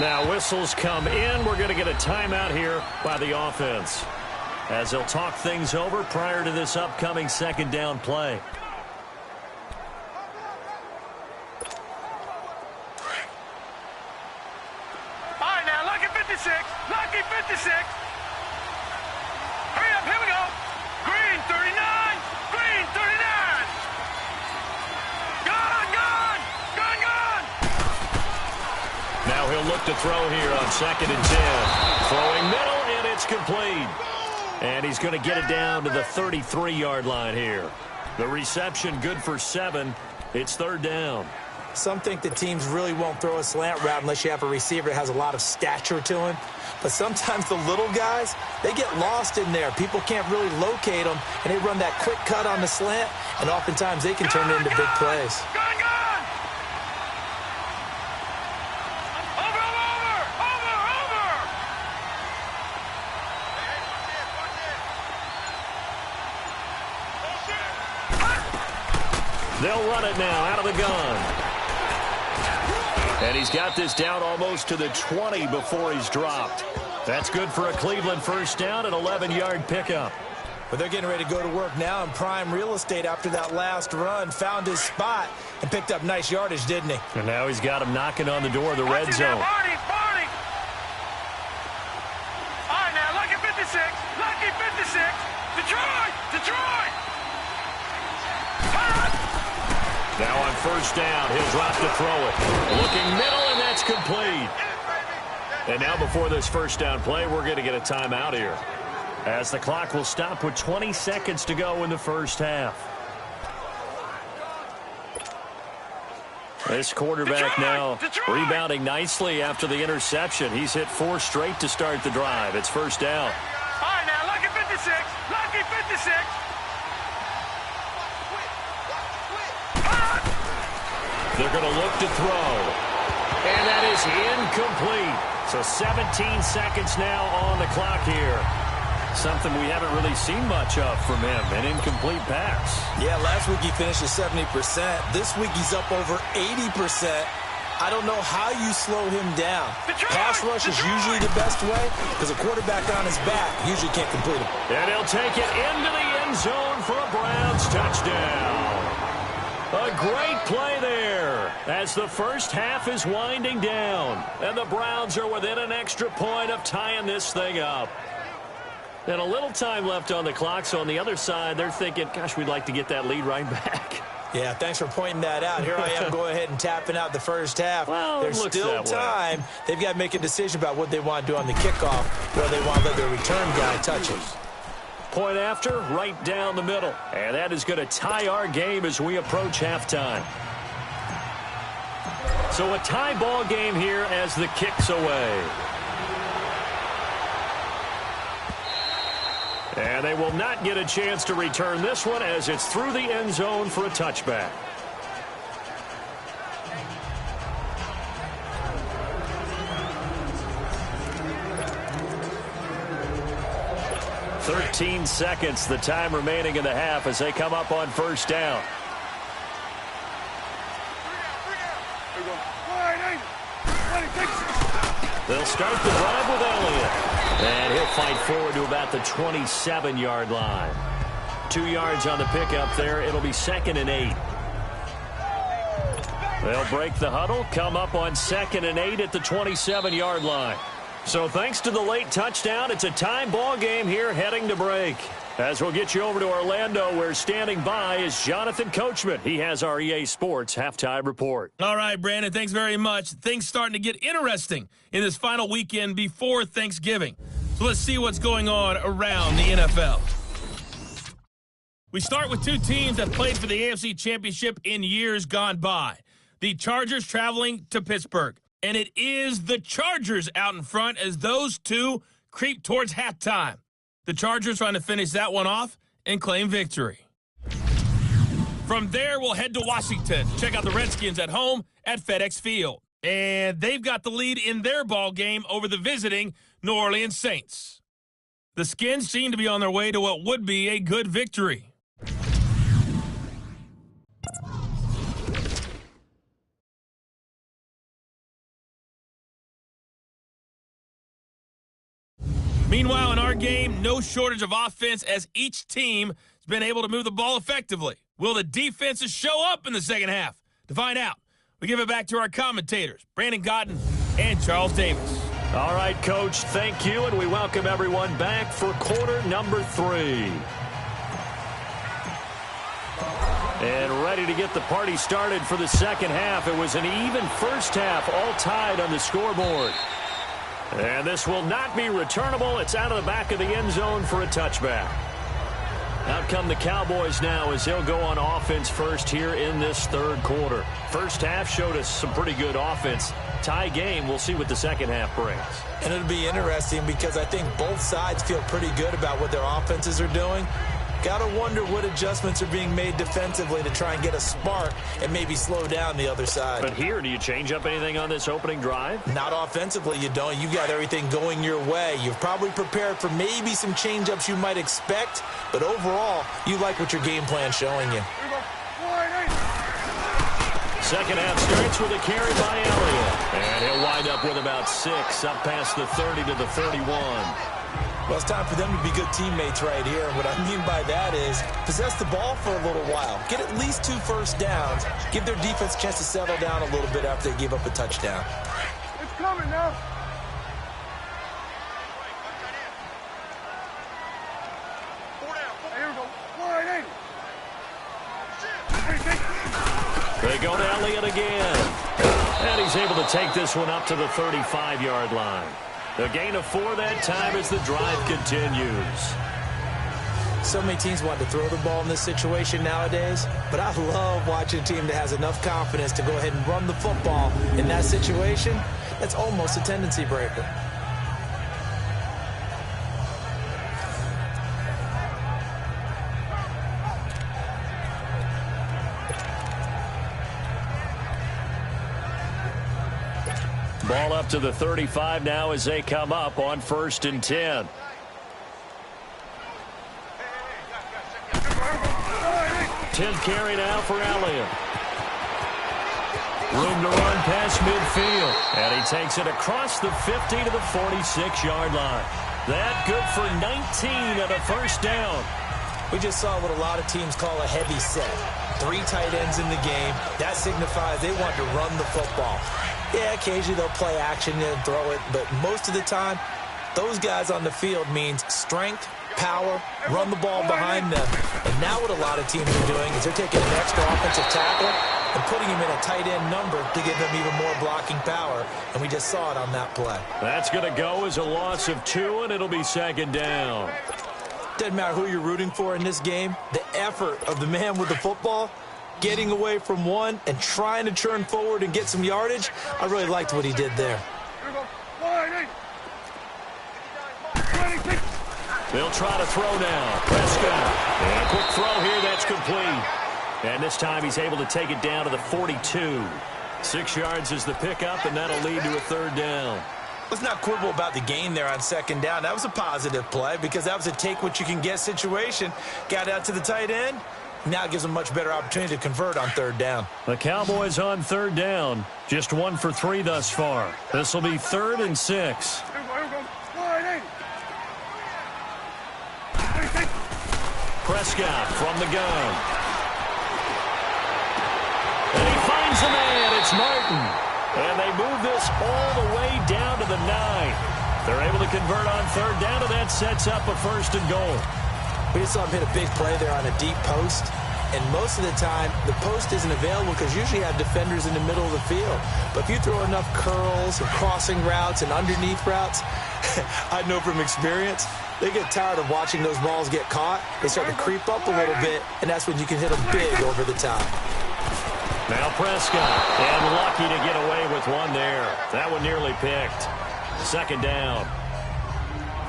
Now whistles come in. We're going to get a timeout here by the offense, as they'll talk things over prior to this upcoming second down play. Lucky 56. Hurry up, here we go. Green 39. Green 39. Gone. Now he'll look to throw here on 2nd and 10. Throwing middle, and it's complete. And he's going to get it down to the 33-yard line here. The reception good for 7. It's 3rd down. Some think the teams really won't throw a slant route unless you have a receiver that has a lot of stature to him. But sometimes the little guys, they get lost in there. People can't really locate them, and they run that quick cut on the slant, and oftentimes they can turn it into big plays. Gone. Over. They'll run it now out of the gun. And he's got this down almost to the 20 before he's dropped. That's good for a Cleveland first down, an 11-yard pickup. But they're getting ready to go to work now in prime real estate after that last run. Found his spot and picked up nice yardage, didn't he? And now he's got him knocking on the door of the red zone. Barney. All right, now, lucky 56. Detroit. Now on first down, he'll drop to throw it. Looking middle, and that's complete. And now before this first down play, we're going to get a timeout here, as the clock will stop with 20 seconds to go in the first half. This quarterback now rebounding nicely after the interception. He's hit 4 straight to start the drive. It's first down. All right, now, lucky 56. They're going to look to throw. And that is incomplete. So 17 seconds now on the clock here. Something we haven't really seen much of from him, an incomplete pass. Yeah, last week he finished at 70%. This week he's up over 80%. I don't know how you slow him down. Pass rush is usually the best way because a quarterback on his back usually can't complete it. And he'll take it into the end zone for a Browns touchdown. A great play there as the first half is winding down. And the Browns are within an extra point of tying this thing up. And a little time left on the clock, so on the other side, they're thinking, gosh, we'd like to get that lead right back. Yeah, thanks for pointing that out. Here I am going ahead and tapping out the first half. Well, there's still time. They've got to make a decision about what they want to do on the kickoff, whether they want to let their return guy touch it. Point after, right down the middle. And that is going to tie our game as we approach halftime. So a tie ball game here as the kick's away. And they will not get a chance to return this one as it's through the end zone for a touchback. "13 seconds, the time remaining in the half as they come up on first down. They'll start the drive with Elliott. And he'll fight forward to about the 27-yard line. 2 yards on the pickup there. It'll be 2nd and 8. They'll break the huddle, come up on 2nd and 8 at the 27-yard line. So thanks to the late touchdown, it's a tie ball game here heading to break. As we'll get you over to Orlando, where standing by is Jonathan Coachman. He has our EA Sports halftime report. All right, Brandon, thanks very much. Things starting to get interesting in this final weekend before Thanksgiving. So let's see what's going on around the NFL. We start with two teams that played for the AFC Championship in years gone by. The Chargers traveling to Pittsburgh. And it is the Chargers out in front as those two creep towards halftime. The Chargers trying to finish that one off and claim victory. From there, we'll head to Washington. Check out the Redskins at home at FedEx Field. And they've got the lead in their ball game over the visiting New Orleans Saints. The Skins seem to be on their way to what would be a good victory. Meanwhile, in our game, no shortage of offense as each team has been able to move the ball effectively. Will the defenses show up in the second half? To find out, we give it back to our commentators, Brandon Cotton and Charles Davis. All right, Coach, thank you, and we welcome everyone back for quarter number 3. And ready to get the party started for the second half. It was an even first half, all tied on the scoreboard. And this will not be returnable. It's out of the back of the end zone for a touchback. Out come the Cowboys now as they'll go on offense first here in this third quarter. First half showed us some pretty good offense. Tie game, we'll see what the second half brings. And it'll be interesting because I think both sides feel pretty good about what their offenses are doing. Got to wonder what adjustments are being made defensively to try and get a spark and maybe slow down the other side. But here, do you change up anything on this opening drive? Not offensively, you don't. You got everything going your way. You've probably prepared for maybe some change-ups you might expect, but overall, you like what your game plan's showing you. Second half starts with a carry by Elliott. And he'll wind up with about 6, up past the 30 to the 31. Well, it's time for them to be good teammates right here. And what I mean by that is possess the ball for a little while. Get at least 2 first downs. Give their defense a chance to settle down a little bit after they give up a touchdown. It's coming now. Here we go. 480. They go to Elliott again. And he's able to take this one up to the 35-yard line. A gain of 4 that time as the drive continues. So many teams want to throw the ball in this situation nowadays, but I love watching a team that has enough confidence to go ahead and run the football in that situation. That's almost a tendency breaker. Ball up to the 35 now as they come up on 1st and 10. Tenth carry now for Elliott. Room to run past midfield. And he takes it across the 50 to the 46-yard line. That good for 19 and a first down. We just saw what a lot of teams call a heavy set. 3 tight ends in the game. That signifies they want to run the football. Yeah, occasionally they'll play action and throw it, but most of the time, those guys on the field means strength, power, run the ball behind them. And now what a lot of teams are doing is they're taking an extra offensive tackle and putting him in a tight end number to give them even more blocking power, and we just saw it on that play. That's going to go as a loss of 2, and it'll be 2nd down. Doesn't matter who you're rooting for in this game. The effort of the man with the football, getting away from one and trying to turn forward and get some yardage, I really liked what he did there. They'll try to throw now. Prescott. And a quick throw here. That's complete. And this time he's able to take it down to the 42. 6 yards is the pickup, and that'll lead to a third down. Let's not quibble about the gain there on second down. That was a positive play because that was a take-what-you-can-get situation. Got out to the tight end. Now it gives them a much better opportunity to convert on third down. The Cowboys on third down. Just 1 for 3 thus far. This will be 3rd and 6. Prescott from the gun. And he finds a man. It's Martin. And they move this all the way down to the 9. They're able to convert on third down, and that sets up a 1st and goal. We just saw him hit a big play there on a deep post. And most of the time, the post isn't available because usually you have defenders in the middle of the field. But if you throw enough curls and crossing routes and underneath routes, I know from experience, they get tired of watching those balls get caught. They start to creep up a little bit, and that's when you can hit them big over the top. Now Prescott, and lucky to get away with one there. That one nearly picked. 2nd down.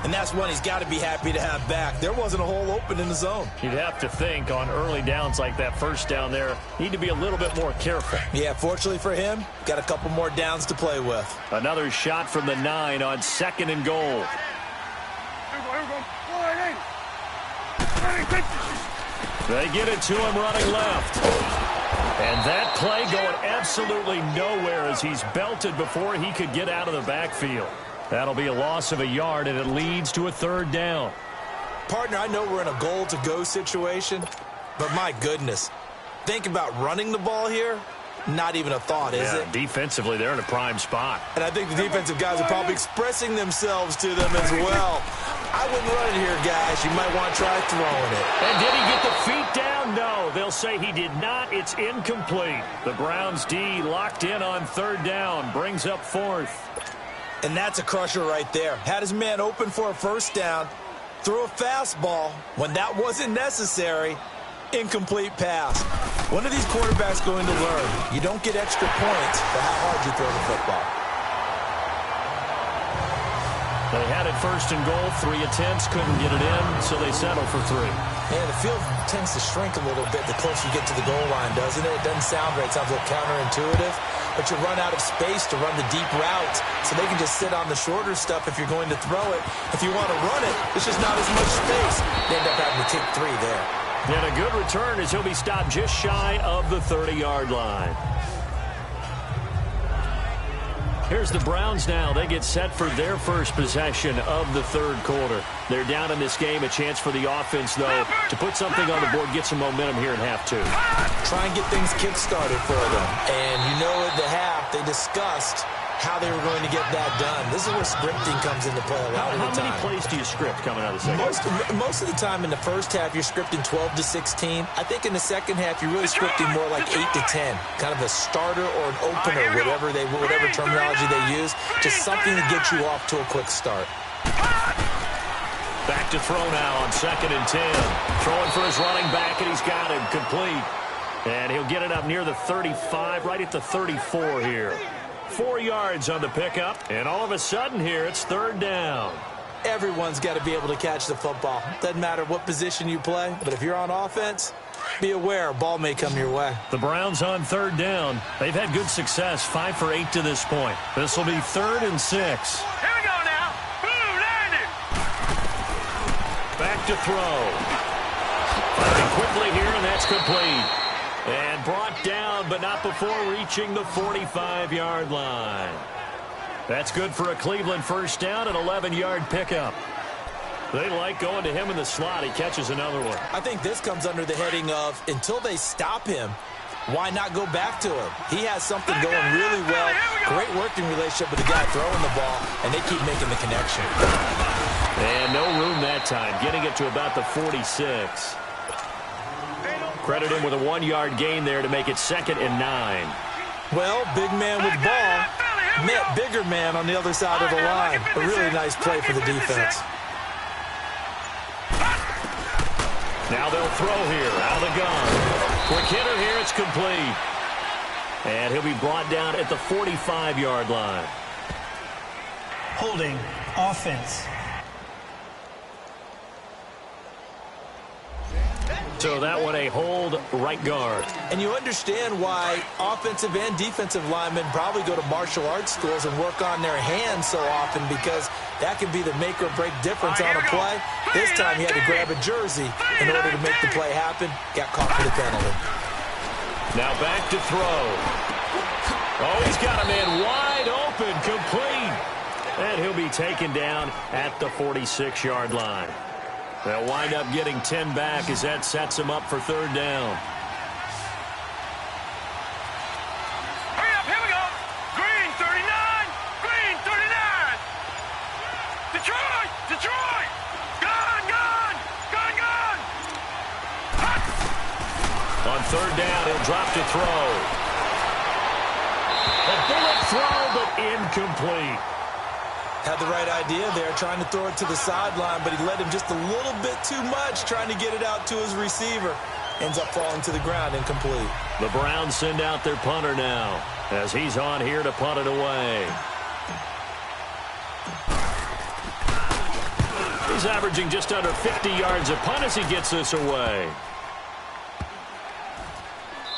And that's one he's got to be happy to have back. There wasn't a hole open in the zone. You'd have to think on early downs like that 1st down there, need to be a little bit more careful. Yeah, fortunately for him, got a couple more downs to play with. Another shot from the 9 on 2nd and goal. They get it to him running left. And that play going absolutely nowhere as he's belted before he could get out of the backfield. That'll be a loss of a yard, and it leads to a 3rd down. Partner, I know we're in a goal-to-go situation, but my goodness, think about running the ball here. Not even a thought, is it? Defensively, they're in a prime spot. And I think the defensive guys are probably expressing themselves to them as well. I wouldn't run it here, guys. You might want to try throwing it. And did he get the feet down? No, they'll say he did not. It's incomplete. The Browns' D locked in on 3rd down, brings up 4th. And that's a crusher right there. Had his man open for a 1st down, threw a fastball when that wasn't necessary. Incomplete pass. One of these quarterbacks going to learn. You don't get extra points for how hard you throw the football. They had it 1st and goal, 3 attempts, couldn't get it in, so they settle for 3. Man, the field tends to shrink a little bit the closer you get to the goal line, doesn't it? It doesn't sound right. It sounds a little counterintuitive. But you run out of space to run the deep routes, so they can just sit on the shorter stuff if you're going to throw it. If you want to run it, it's just not as much space. You end up having to take 3 there. And a good return as he'll be stopped just shy of the 30-yard line. Here's the Browns now. They get set for their first possession of the 3rd quarter. They're down in this game. A chance for the offense, though, to put something on the board, get some momentum here in half 2. Try and get things kick-started for them. And you know at the half, they discussed how they were going to get that done. This is where scripting comes into play a lot of the time. How many plays do you script coming out of the second half? Most of the time in the first half, you're scripting 12 to 16. I think in the second half, you're really scripting more like 8 to 10. Kind of a starter or an opener, whatever terminology they use. Just something to get you off to a quick start. Back to throw now on 2nd and 10. Throwing for his running back, and he's got him complete. And he'll get it up near the 35, right at the 34 here. 4 yards on the pickup, and all of a sudden here, it's 3rd down. Everyone's got to be able to catch the football. Doesn't matter what position you play, but if you're on offense, be aware a ball may come your way. The Browns on 3rd down. They've had good success, 5 for 8 to this point. This will be 3rd and 6. Here we go now. Boom, landed. Back to throw. Firing quickly here, and that's complete. And brought down, but not before reaching the 45-yard line. That's good for a Cleveland 1st down, an 11-yard pickup. They like going to him in the slot. He catches another one. I think this comes under the heading of, until they stop him, why not go back to him? He has something going really well. Great working relationship with the guy throwing the ball, and they keep making the connection. And no room that time, getting it to about the 46. Credit him with a 1-yard gain there to make it 2nd and 9. Well, big man with ball met bigger man on the other side of the line. A really nice play for the defense. Now they'll throw here, out of the gun. Quick hitter here, it's complete. And he'll be brought down at the 45-yard line. Holding, offense. So that one a hold, right guard. And you understand why offensive and defensive linemen probably go to martial arts schools and work on their hands so often, because that can be the make or break difference on a play. This time he had to grab a jersey in order to make the play happen. Got caught for the penalty. Now back to throw. Oh, he's got a man wide open, complete. And he'll be taken down at the 46-yard line. They'll wind up getting 10 back as that sets them up for third down. Hurry up, here we go. Green 39, green 39. Detroit, Detroit. Gone, gone, gone, gone. Hot. On third down, he'll drop to throw. A bullet throw, but incomplete. Had the right idea there, trying to throw it to the sideline, but he led him just a little bit too much, trying to get it out to his receiver. Ends up falling to the ground, incomplete. The Browns send out their punter now, as he's on here to punt it away. He's averaging just under 50 yards a punt as he gets this away.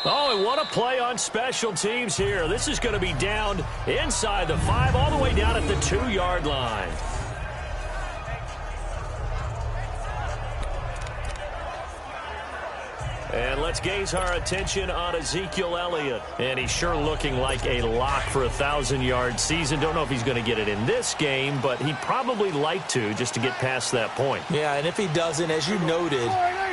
Oh, and what a play on special teams here. This is going to be down inside the 5, all the way down at the 2-yard line. And let's gaze our attention on Ezekiel Elliott. And he's sure looking like a lock for a 1,000-yard season. Don't know if he's going to get it in this game, but he'd probably like to, just to get past that point. Yeah, and if he doesn't, as you noted,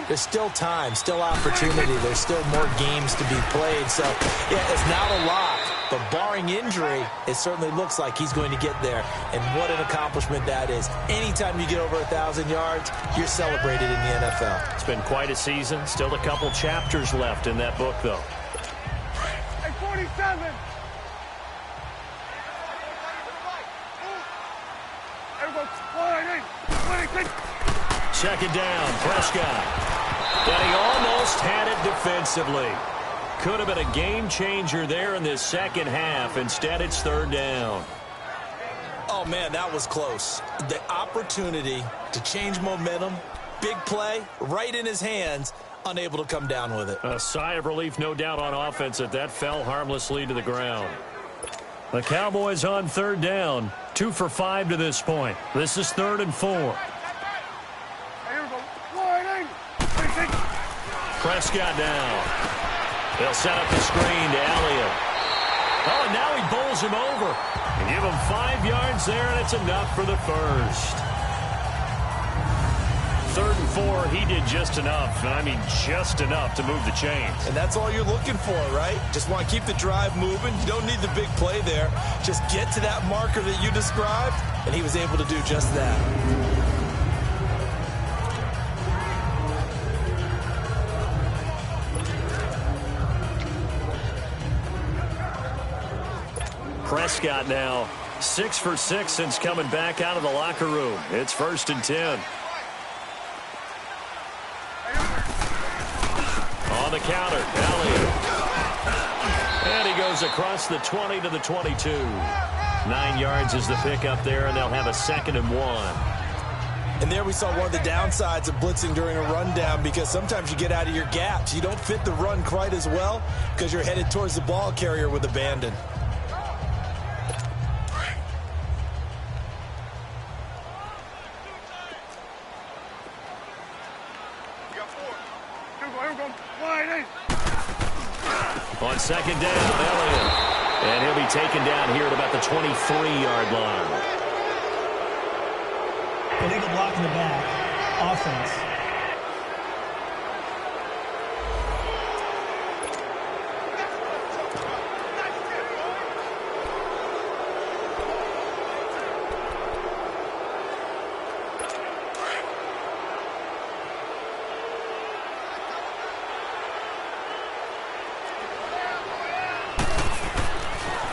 there's still time, still opportunity. There's still more games to be played. So, yeah, it's not a lock, but barring injury, it certainly looks like he's going to get there. And what an accomplishment that is. Anytime you get over 1,000 yards, you're celebrated in the NFL. It's been quite a season. Still a couple chapters left in that book, though. Hey, 47. Everybody, 26. Second down, Prescott. And he almost had it defensively. Could have been a game changer there in this second half. Instead, it's third down. Oh, man, that was close. The opportunity to change momentum, big play, right in his hands, unable to come down with it. A sigh of relief, no doubt, on offense that fell harmlessly to the ground. The Cowboys on third down, 2 for 5 to this point. This is 3rd and 4. Prescott down. They'll set up the screen to Elliott. Oh, and now he bowls him over. And give him 5 yards there, and it's enough for the first. 3rd and 4, he did just enough, and I mean just enough to move the chains. And that's all you're looking for, right? Just want to keep the drive moving. You don't need the big play there. Just get to that marker that you described, and he was able to do just that. Prescott now 6 for 6 since coming back out of the locker room. It's 1st and 10. On the counter, Elliott. And he goes across the 20 to the 22. 9 yards is the pickup there, and they'll have a 2nd and 1. And there we saw one of the downsides of blitzing during a rundown, because sometimes you get out of your gaps. You don't fit the run quite as well because you're headed towards the ball carrier with abandon. On 2nd down, Elliott. And he'll be taken down here at about the 23-yard line. Illegal block in the back. Offense.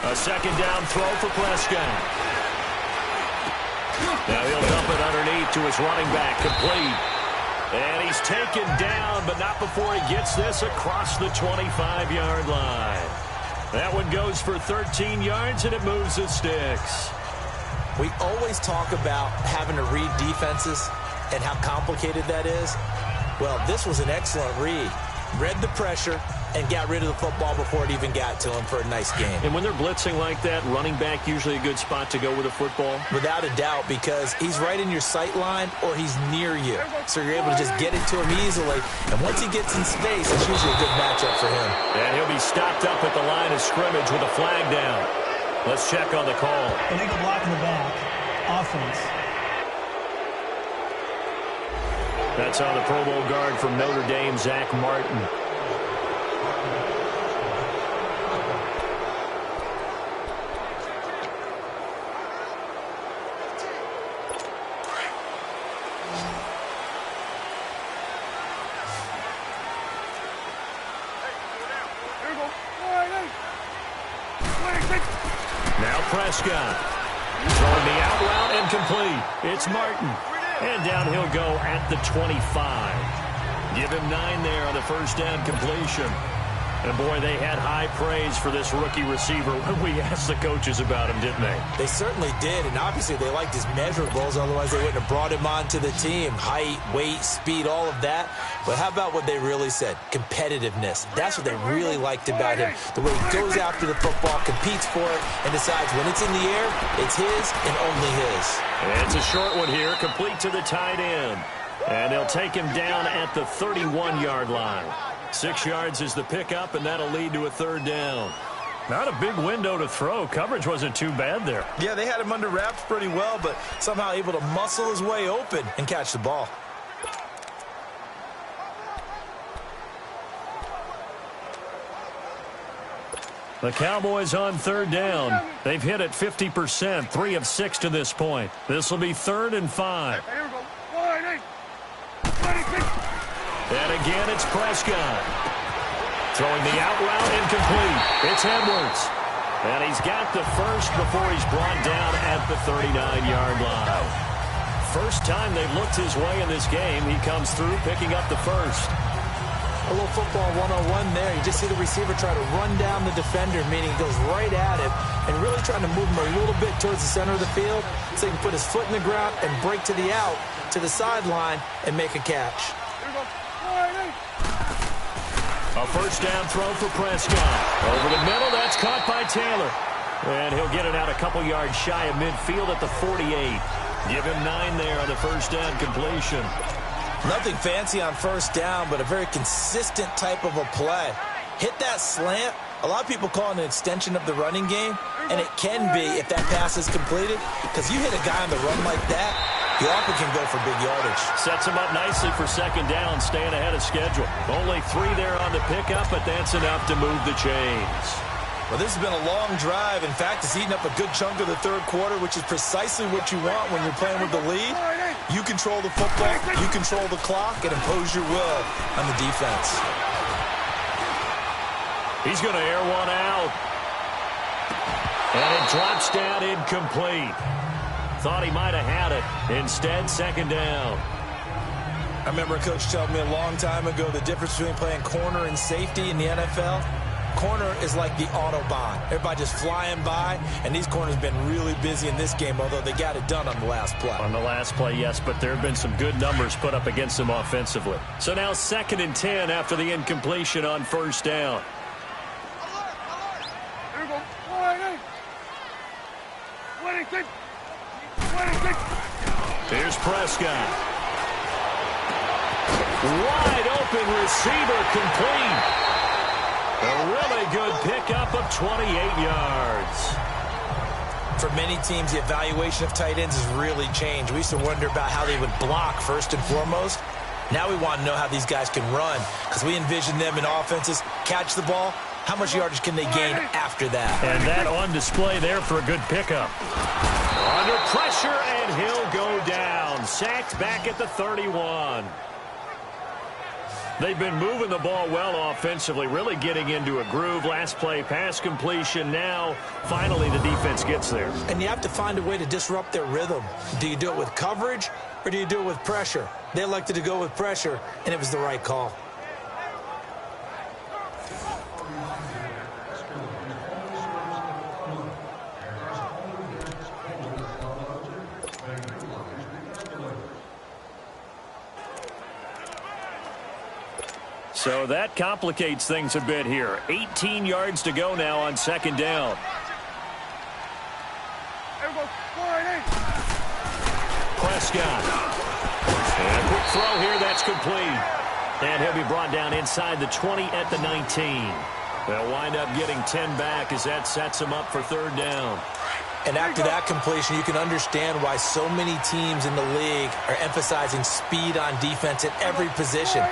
A 2nd down throw for Prescott. Now he'll dump it underneath to his running back, complete. And he's taken down, but not before he gets this across the 25-yard line. That one goes for 13 yards, and it moves the sticks. We always talk about having to read defenses and how complicated that is. Well, this was an excellent read. Read the pressure and got rid of the football before it even got to him for a nice game. And when they're blitzing like that, running back usually a good spot to go with a football? Without a doubt, because he's right in your sight line or he's near you. So you're able to just get it to him easily. And once he gets in space, it's usually a good matchup for him. And he'll be stopped up at the line of scrimmage with a flag down. Let's check on the call. Illegal block in the back. Offense. That's on the Pro Bowl guard from Notre Dame, Zach Martin. Now Prescott. Throwing the out route incomplete. It's Martin. And down he'll go at the 25. Give him 9 there on the first down completion. And, boy, they had high praise for this rookie receiver when we asked the coaches about him, didn't they? They certainly did, and obviously they liked his measurables. Otherwise, they wouldn't have brought him onto the team. Height, weight, speed, all of that. But how about what they really said? Competitiveness. That's what they really liked about him. The way he goes after the football, competes for it, and decides when it's in the air, it's his and only his. And it's a short one here, complete to the tight end. And they'll take him down at the 31-yard line. 6 yards is the pickup, and that'll lead to a third down. Not a big window to throw. Coverage wasn't too bad there. Yeah, they had him under wraps pretty well, but somehow able to muscle his way open and catch the ball. The Cowboys on third down. They've hit it 50%, 3 of 6 to this point. This will be 3rd and 5. And again, it's Prescott. Throwing the out route incomplete. It's Edwards. And he's got the first before he's brought down at the 39-yard line. First time they've looked his way in this game. He comes through picking up the first. A little football 101 there. You just see the receiver try to run down the defender, meaning he goes right at him and really trying to move him a little bit towards the center of the field so he can put his foot in the ground and break to the out, to the sideline, and make a catch. A first down throw for Prescott. Over the middle, that's caught by Taylor. And he'll get it out a couple yards shy of midfield at the 48. Give him 9 there on the first down completion. Nothing fancy on first down, but a very consistent type of a play. Hit that slant. A lot of people call it an extension of the running game, and it can be if that pass is completed, because you hit a guy on the run like that, you often can go for big yardage. Sets him up nicely for second down, staying ahead of schedule. Only 3 there on the pickup, but that's enough to move the chains. Well, this has been a long drive. In fact, it's eaten up a good chunk of the third quarter, which is precisely what you want when you're playing with the lead. You control the football, you control the clock, and impose your will on the defense. He's going to air one out. And it drops down incomplete. Thought he might have had it. Instead, second down. I remember a coach telling me a long time ago the difference between playing corner and safety in the NFL. Corner is like the Autobahn. Everybody just flying by, and these corners have been really busy in this game, although they got it done on the last play. On the last play, yes, but there have been some good numbers put up against them offensively. So now 2nd and 10 after the incompletion on first down. Here's Prescott. Wide open receiver complete. A really good pickup of 28 yards. For many teams, the evaluation of tight ends has really changed. We used to wonder about how they would block first and foremost. Now we want to know how these guys can run, because we envision them in offenses catch the ball. How much yardage can they gain after that? And that on display there for a good pickup. Under pressure, and he'll go down. Sacked back at the 31. They've been moving the ball well offensively, really getting into a groove. Last play, pass completion. Now, finally, the defense gets there. And you have to find a way to disrupt their rhythm. Do you do it with coverage or do you do it with pressure? They elected to go with pressure, and it was the right call. So that complicates things a bit here. 18 yards to go now on second down. Prescott. And a quick throw here. That's complete. And he'll be brought down inside the 20 at the 19. They'll wind up getting 10 back as that sets them up for third down. And after that completion, you can understand why so many teams in the league are emphasizing speed on defense at every position.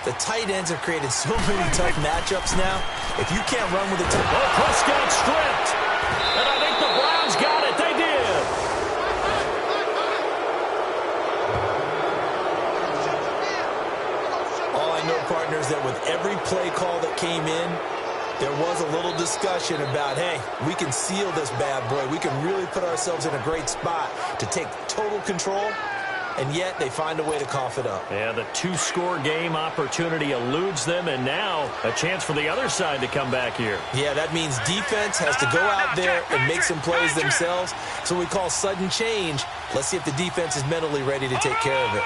The tight ends have created so many tough matchups now. If you can't run with the tight end. Oh, Prescott stripped. And I think the Browns got it. They did. All I know, partners, that with every play call that came in, there was a little discussion about, hey, we can seal this bad boy. We can really put ourselves in a great spot to take total control, and yet they find a way to cough it up. Yeah, the two-score game opportunity eludes them, and now a chance for the other side to come back here. Yeah, that means defense has to go out there and make some plays themselves. So we call sudden change. Let's see if the defense is mentally ready to take care of it.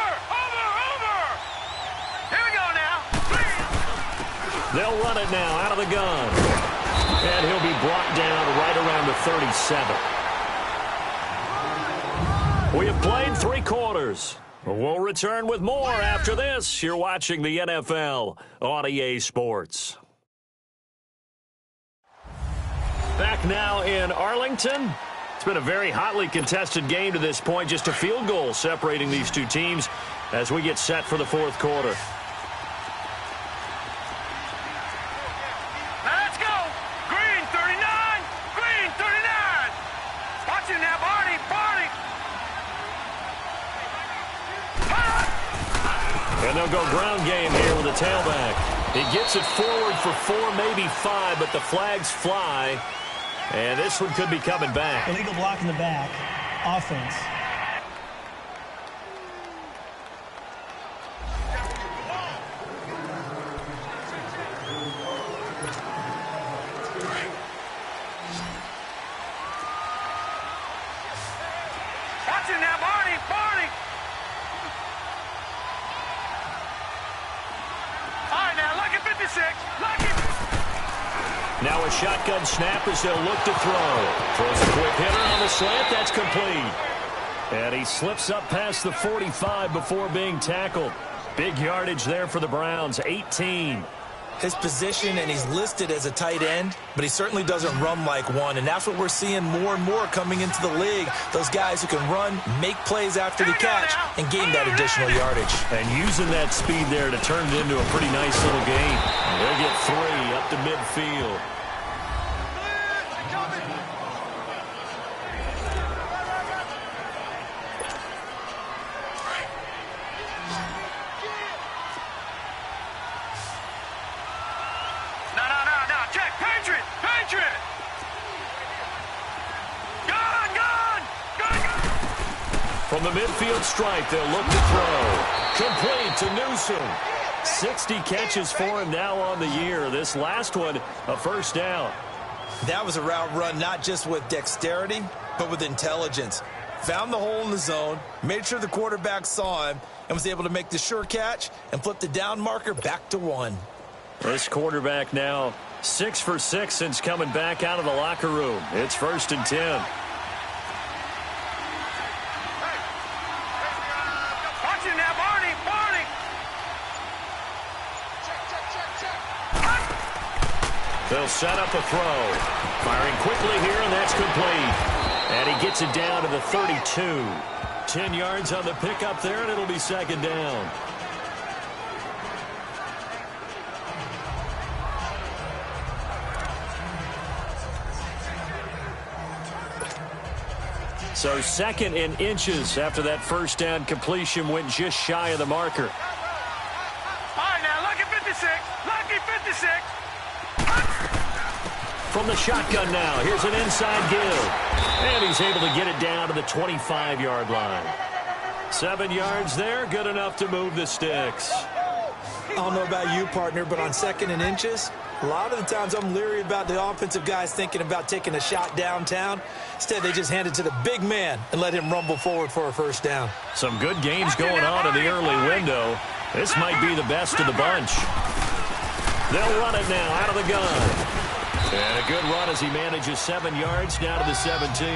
They'll run it now out of the gun. And he'll be brought down right around the 37. We have played 3 quarters. We'll return with more after this. You're watching the NFL on EA Sports. Back now in Arlington. It's been a very hotly contested game to this point. Just a field goal separating these two teams as we get set for the fourth quarter. And they'll go ground game here with a tailback. He gets it forward for 4, maybe 5, but the flags fly. And this one could be coming back. Illegal block in the back. Offense. Watch it now, Barney! Barney! All right, now, lucky 56. Lucky. Now a shotgun snap as they'll look to throw. Throws a quick hitter on the slant. That's complete. And he slips up past the 45 before being tackled. Big yardage there for the Browns, 18. His position, and he's listed as a tight end, but he certainly doesn't run like one, and that's what we're seeing more and more coming into the league. Those guys who can run, make plays after the catch, and gain that additional yardage. And using that speed there to turn it into a pretty nice little game. And they'll get 3 up to midfield. From the midfield stripe, they'll look to throw. Complete to Newsom. 60 catches for him now on the year. This last one, a first down. That was a route run not just with dexterity, but with intelligence. Found the hole in the zone, made sure the quarterback saw him, and was able to make the sure catch and flip the down marker back to 1. This quarterback now 6 for 6 since coming back out of the locker room. It's 1st and 10. They'll set up a throw. Firing quickly here, and that's complete. And he gets it down to the 32. 10 yards on the pickup there, and it'll be second down. So 2nd in inches after that first down completion went just shy of the marker. All right, now look at 56. From the shotgun now, here's an inside give. And he's able to get it down to the 25-yard line. 7 yards there, good enough to move the sticks. I don't know about you, partner, but on 2nd and inches, a lot of the times I'm leery about the offensive guys thinking about taking a shot downtown. Instead, they just hand it to the big man and let him rumble forward for a first down. Some good games going on in the early window. This might be the best of the bunch. They'll run it now out of the gun. And a good run as he manages 7 yards down to the 17.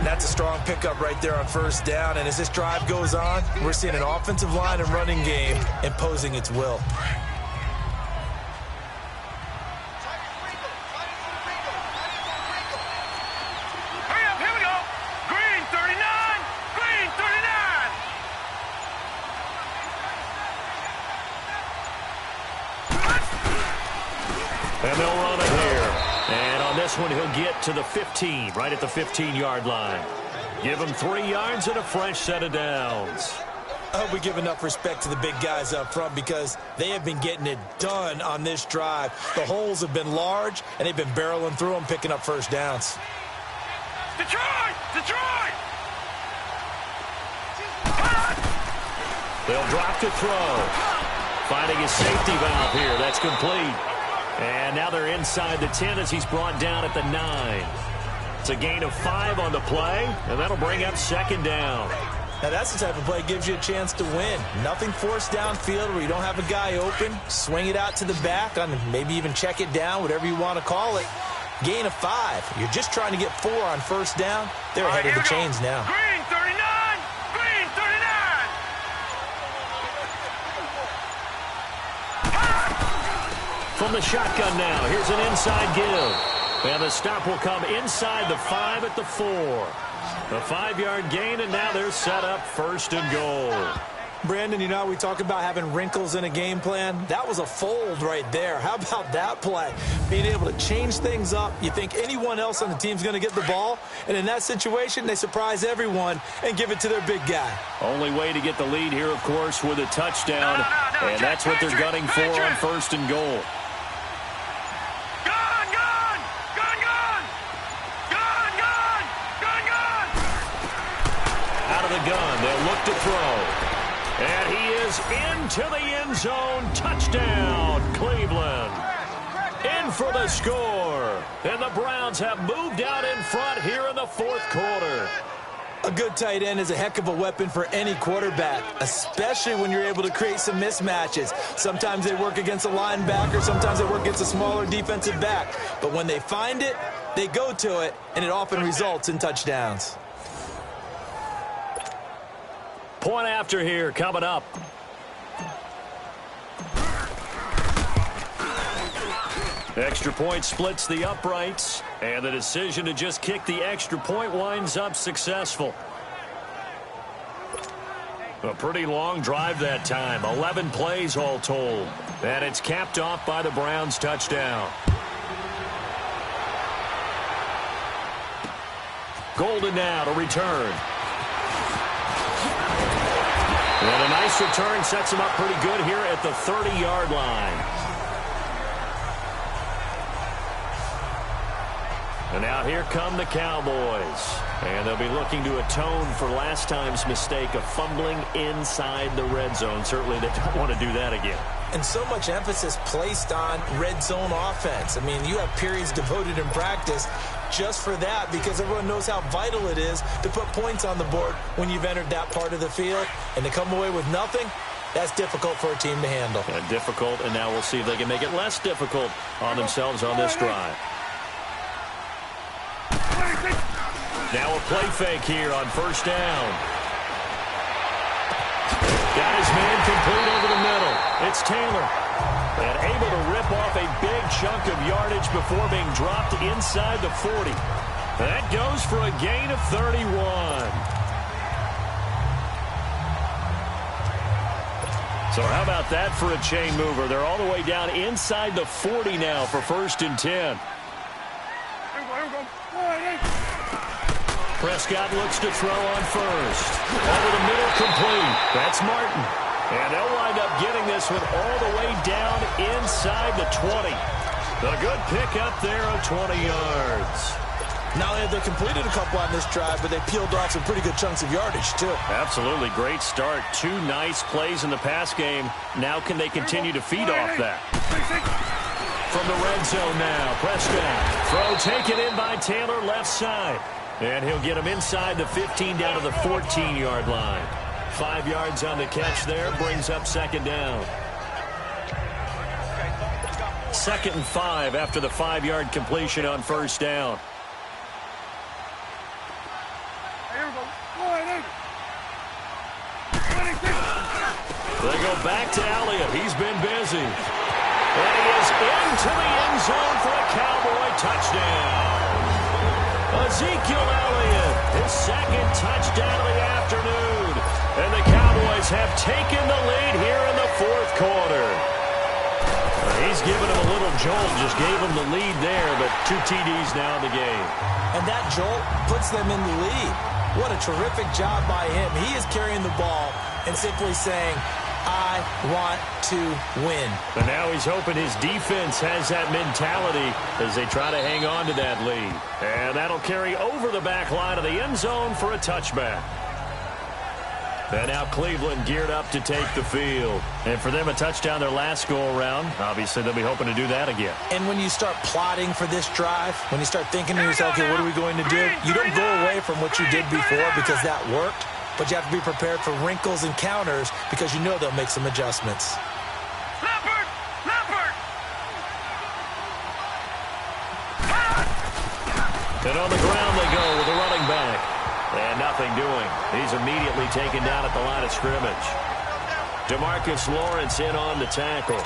That's a strong pickup right there on first down. And as this drive goes on, we're seeing an offensive line and running game imposing its will. Hurry up, here we go. Green 39. Green 39. And they'll run it here. And on this one, he'll get to the 15, right at the 15-yard line. Give him 3 yards and a fresh set of downs. I hope we give enough respect to the big guys up front because they have been getting it done on this drive. The holes have been large, and they've been barreling through them, picking up first downs. Detroit! Detroit! They'll drop to throw. Finding a safety valve here. That's complete. And now they're inside the 10 as he's brought down at the 9. It's a gain of 5 on the play, and that'll bring up 2nd down. Now, that's the type of play that gives you a chance to win. Nothing forced downfield where you don't have a guy open. Swing it out to the back, maybe even check it down, whatever you want to call it. Gain of 5. You're just trying to get 4 on first down. They're ahead of the chains now. Green 39. Green 39. From the shotgun now, here's an inside give. And the stop will come inside the 5 at the 4. A 5-yard gain, and now they're set up 1st and goal. Brandon, you know, we talk about having wrinkles in a game plan. That was a fold right there. How about that play? Being able to change things up. You think anyone else on the team's going to get the ball, and in that situation, they surprise everyone and give it to their big guy. Only way to get the lead here, of course, with a touchdown, and that's what they're gunning for on 1st and goal. The gun, they'll look to throw. And he is into the end zone. Touchdown, Cleveland. In for the score. And the Browns have moved out in front here in the 4th quarter. A good tight end is a heck of a weapon for any quarterback, especially when you're able to create some mismatches. Sometimes they work against a linebacker, sometimes they work against a smaller defensive back. But when they find it, they go to it, and it often results in touchdowns. Point after here coming up. Extra point splits the uprights, and the decision to just kick the extra point winds up successful. A pretty long drive that time, 11 plays all told. And it's capped off by the Browns' touchdown. Golden now to return. And a nice return sets him up pretty good here at the 30-yard line. And now here come the Cowboys. And they'll be looking to atone for last time's mistake of fumbling inside the red zone. Certainly they don't want to do that again. And so much emphasis placed on red zone offense. I mean, you have periods devoted in practice just for that because everyone knows how vital it is to put points on the board when you've entered that part of the field. And to come away with nothing, that's difficult for a team to handle. Difficult, and now we'll see if they can make it less difficult on themselves on this drive. Now a play fake here on first down. Got his man complete over the middle. It's Taylor. And able to rip off a big chunk of yardage before being dropped inside the 40. That goes for a gain of 31. So how about that for a chain mover? They're all the way down inside the 40 now for 1st and 10. Prescott looks to throw on first. Over the middle, complete. That's Martin. And they'll wind up getting this one all the way down inside the 20. A good pickup there of 20 yards. Not only have they completed a couple on this drive, but they peeled off some pretty good chunks of yardage, too. Absolutely great start. 2 nice plays in the pass game. Now can they continue to feed off that? From the red zone now, Prescott. Throw taken in by Taylor left side. And he'll get him inside the 15 down to the 14-yard line. 5 yards on the catch there, brings up second down. 2nd and 5 after the 5-yard completion on first down. They go back to Elliott. He's been busy. And he is into the end zone for a Cowboy touchdown. Ezekiel Elliott, his 2nd touchdown of the afternoon. And the Cowboys have taken the lead here in the 4th quarter. He's given him a little jolt, just gave him the lead there, but 2 TDs now in the game. And that jolt puts them in the lead. What a terrific job by him. He is carrying the ball and simply saying, I want to win. And now he's hoping his defense has that mentality as they try to hang on to that lead. And that'll carry over the back line of the end zone for a touchback. And now Cleveland geared up to take the field. And for them, a touchdown their last go-around. Obviously, they'll be hoping to do that again. And when you start plotting for this drive, when you start thinking to yourself, okay, what are we going to do? You don't go away from what you did before because that worked. But you have to be prepared for wrinkles and counters because you know they'll make some adjustments. Leopard! Leopard! And on the ground they go with the running back. And nothing doing. He's immediately taken down at the line of scrimmage. DeMarcus Lawrence in on the tackle.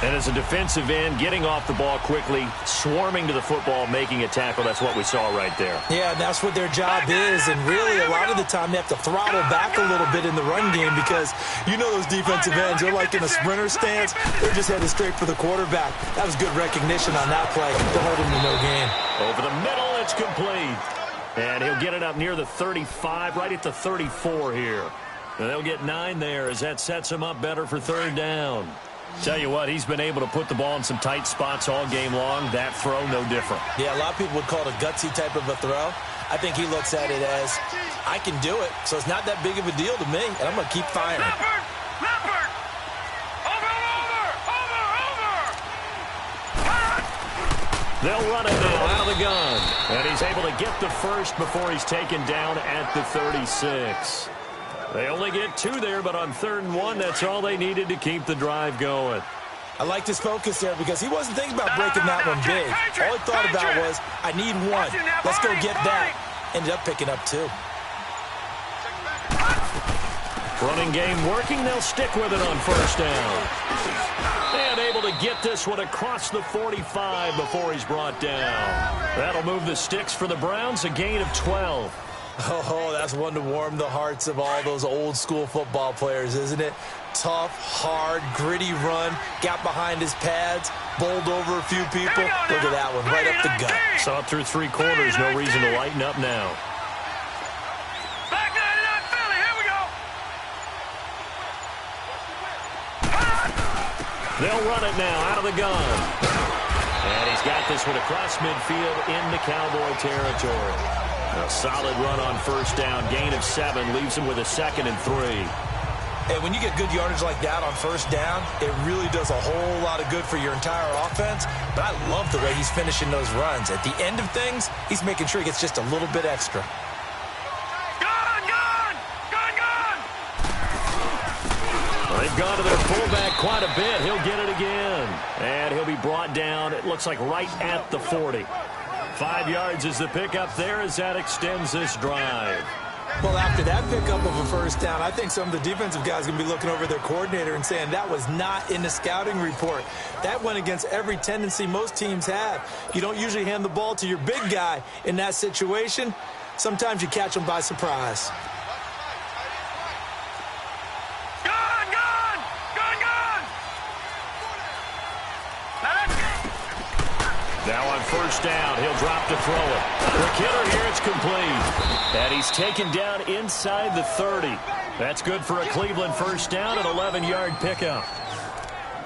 And as a defensive end, getting off the ball quickly, swarming to the football, making a tackle. That's what we saw right there. Yeah, and that's what their job is. And really, a lot of the time, they have to throttle back a little bit in the run game because you know those defensive ends, they're like in a sprinter stance. They're just headed straight for the quarterback. That was good recognition on that play to hold him to no gain. Over the middle, it's complete. And he'll get it up near the 35, right at the 34 here. And they'll get 9 there as that sets him up better for 3rd down. Tell you what, he's been able to put the ball in some tight spots all game long. That throw, no different. Yeah, a lot of people would call it a gutsy type of a throw. I think he looks at it as, I can do it, so it's not that big of a deal to me, and I'm going to keep firing. Leopard! Leopard! Over! They'll run it now out of the gun. And he's able to get the first before he's taken down at the 36. They only get 2 there, but on 3rd and 1, that's all they needed to keep the drive going. I liked his focus there because he wasn't thinking about breaking that one big. All he thought about was, I need 1. Let's go get that. Ended up picking up 2. Running game working. They'll stick with it on 1st down. And able to get this one across the 45 before he's brought down. That'll move the sticks for the Browns, a gain of 12. Oh, that's one to warm the hearts of all those old-school football players, isn't it? Tough, hard, gritty run, got behind his pads, bowled over a few people. Look at that one, right up the gut. Saw it through 3 quarters, no reason to lighten up now. Back 99 Philly, here we go! They'll run it now out of the gun. And he's got this one across midfield into Cowboy territory. A solid run on 1st down, gain of 7, leaves him with a 2nd and 3. Hey, when you get good yardage like that on 1st down, it really does a whole lot of good for your entire offense. But I love the way he's finishing those runs. At the end of things, he's making sure he gets just a little bit extra. Gone! Gone! Gone! Gone! Well, they've gone to their fullback quite a bit. He'll get it again. And he'll be brought down, it looks like right at the 40. 5 yards is the pickup there as that extends this drive. Well, after that pickup of a 1st down, I think some of the defensive guys are going to be looking over their coordinator and saying that was not in the scouting report. That went against every tendency most teams have. You don't usually hand the ball to your big guy in that situation. Sometimes you catch them by surprise. Gone! Gone! Gone! Gone! Now on 1st down, he'll drop to throw it. The killer here, it's complete. And he's taken down inside the 30. That's good for a Cleveland first down, an 11-yard pickup.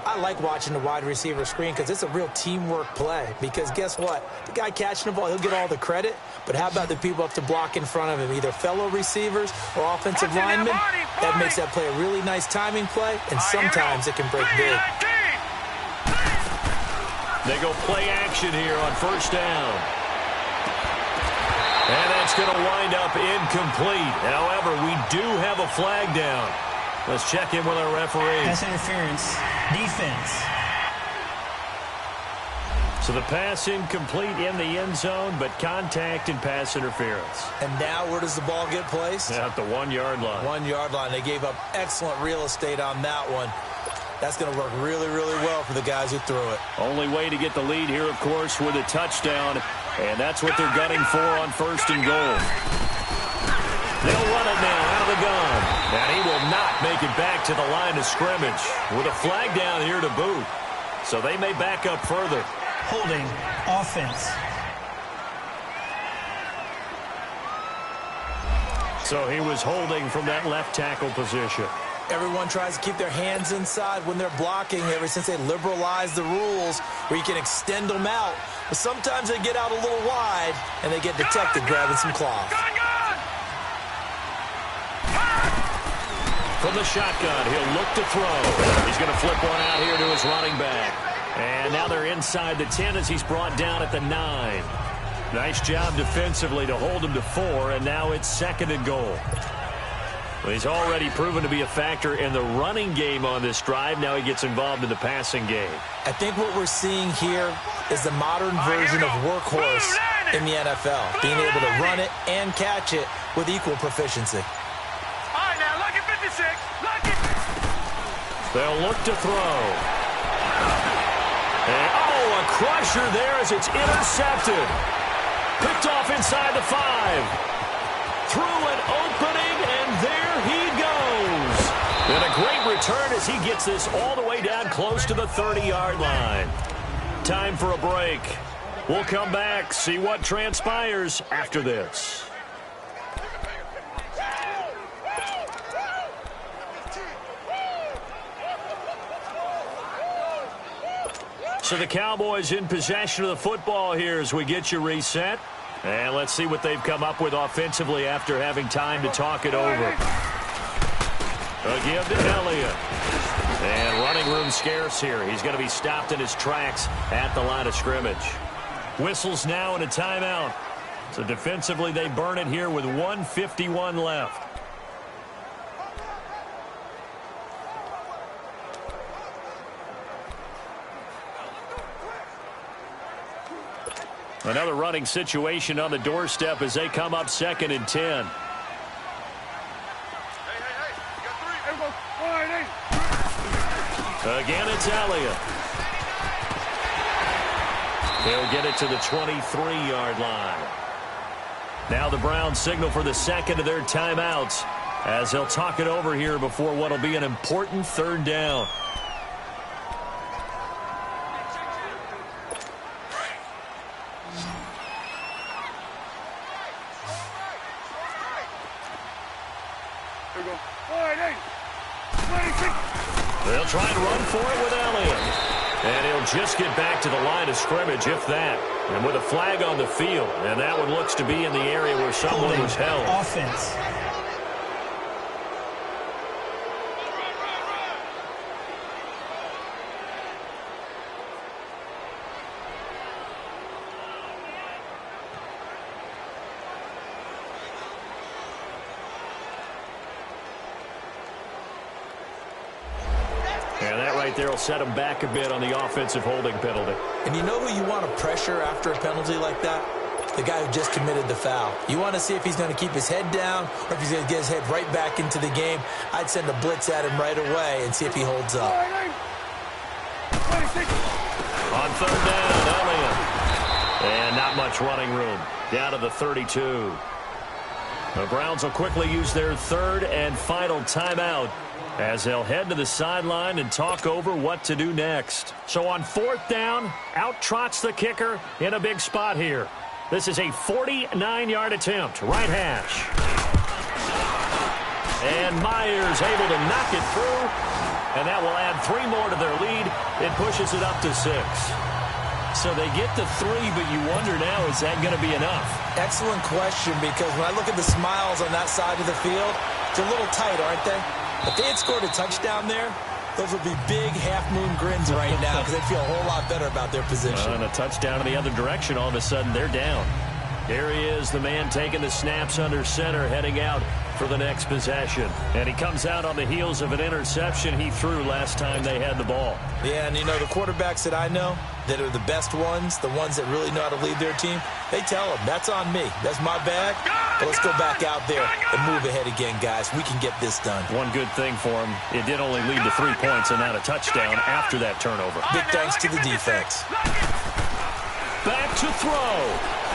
I like watching the wide receiver screen because it's a real teamwork play. Because guess what? The guy catching the ball, he'll get all the credit. But how about the people up to block in front of him, either fellow receivers or offensive linemen? That makes that play a really nice timing play, and sometimes it can break big. They go play action here on first down. And that's going to wind up incomplete. However, we do have a flag down. Let's check in with our referee. Pass interference. Defense. So the pass incomplete in the end zone, but contact and pass interference. And now where does the ball get placed? At the 1-yard line. 1-yard line. They gave up excellent real estate on that one. That's going to work really, really well for the guys who threw it. Only way to get the lead here, of course, with a touchdown. And that's what they're gunning for on first and goal. They'll run it now out of the gun. And he will not make it back to the line of scrimmage with a flag down here to boot. So they may back up further. Holding. Offense. So he was holding from that left tackle position. Everyone tries to keep their hands inside when they're blocking ever since they liberalized the rules where you can extend them out. But sometimes they get out a little wide and they get detected grabbing some cloth. From the shotgun, he'll look to throw. He's going to flip one out here to his running back. And now they're inside the 10 as he's brought down at the 9. Nice job defensively to hold him to 4, and now it's second and goal. Well, he's already proven to be a factor in the running game on this drive. Now he gets involved in the passing game. I think what we're seeing here is the modern version of workhorse in the NFL, being able to run it and catch it with equal proficiency. All right, now, lucky 56. Lucky. They'll look to throw. And, a crusher there as it's intercepted. Picked off inside the 5. Through an opening, and there he goes. And a great return as he gets this all the way down close to the 30-yard line. Time for a break. We'll come back, see what transpires after this. So the Cowboys in possession of the football here as we get you reset. And let's see what they've come up with offensively after having time to talk it over. A give to Elliott. And running room scarce here. He's going to be stopped in his tracks at the line of scrimmage. Whistles now and a timeout. So defensively they burn it here with 1:51 left. Another running situation on the doorstep as they come up second and 10. Again, it's Elliott. He'll get it to the 23-yard line. Now the Browns signal for the second of their timeouts as they'll talk it over here before what will be an important third down. They'll try and run for it with Elliott. And he'll just get back to the line of scrimmage, if that. And with a flag on the field. And that one looks to be in the area where someone was held. Offense. And that right there will set him back a bit on the offensive holding penalty. And you know who you want to pressure after a penalty like that? The guy who just committed the foul. You want to see if he's going to keep his head down or if he's going to get his head right back into the game. I'd send a blitz at him right away and see if he holds up. On third down, Elliott. And not much running room. Down to the 32. The Browns will quickly use their third and final timeout as they'll head to the sideline and talk over what to do next. So on fourth down, out trots the kicker in a big spot here. This is a 49-yard attempt, right hash. And Myers able to knock it through. And that will add 3 more to their lead. It pushes it up to 6. So they get the 3, but you wonder now, is that going to be enough? Excellent question, because when I look at the smiles on that side of the field, it's a little tight, aren't they? If they had scored a touchdown there, those would be big half-moon grins right now because they'd feel a whole lot better about their position. And a touchdown in the other direction, all of a sudden they're down. There he is, the man taking the snaps under center, heading out for the next possession. And he comes out on the heels of an interception he threw last time they had the ball. Yeah, and you know, the quarterbacks that I know that are the best ones, the ones that really know how to lead their team, they tell them, that's on me. That's my bag. But let's go back out there and move ahead again, guys. We can get this done. One good thing for him, it did only lead to 3 points and not a touchdown after that turnover. Big thanks to the defense. Back to throw.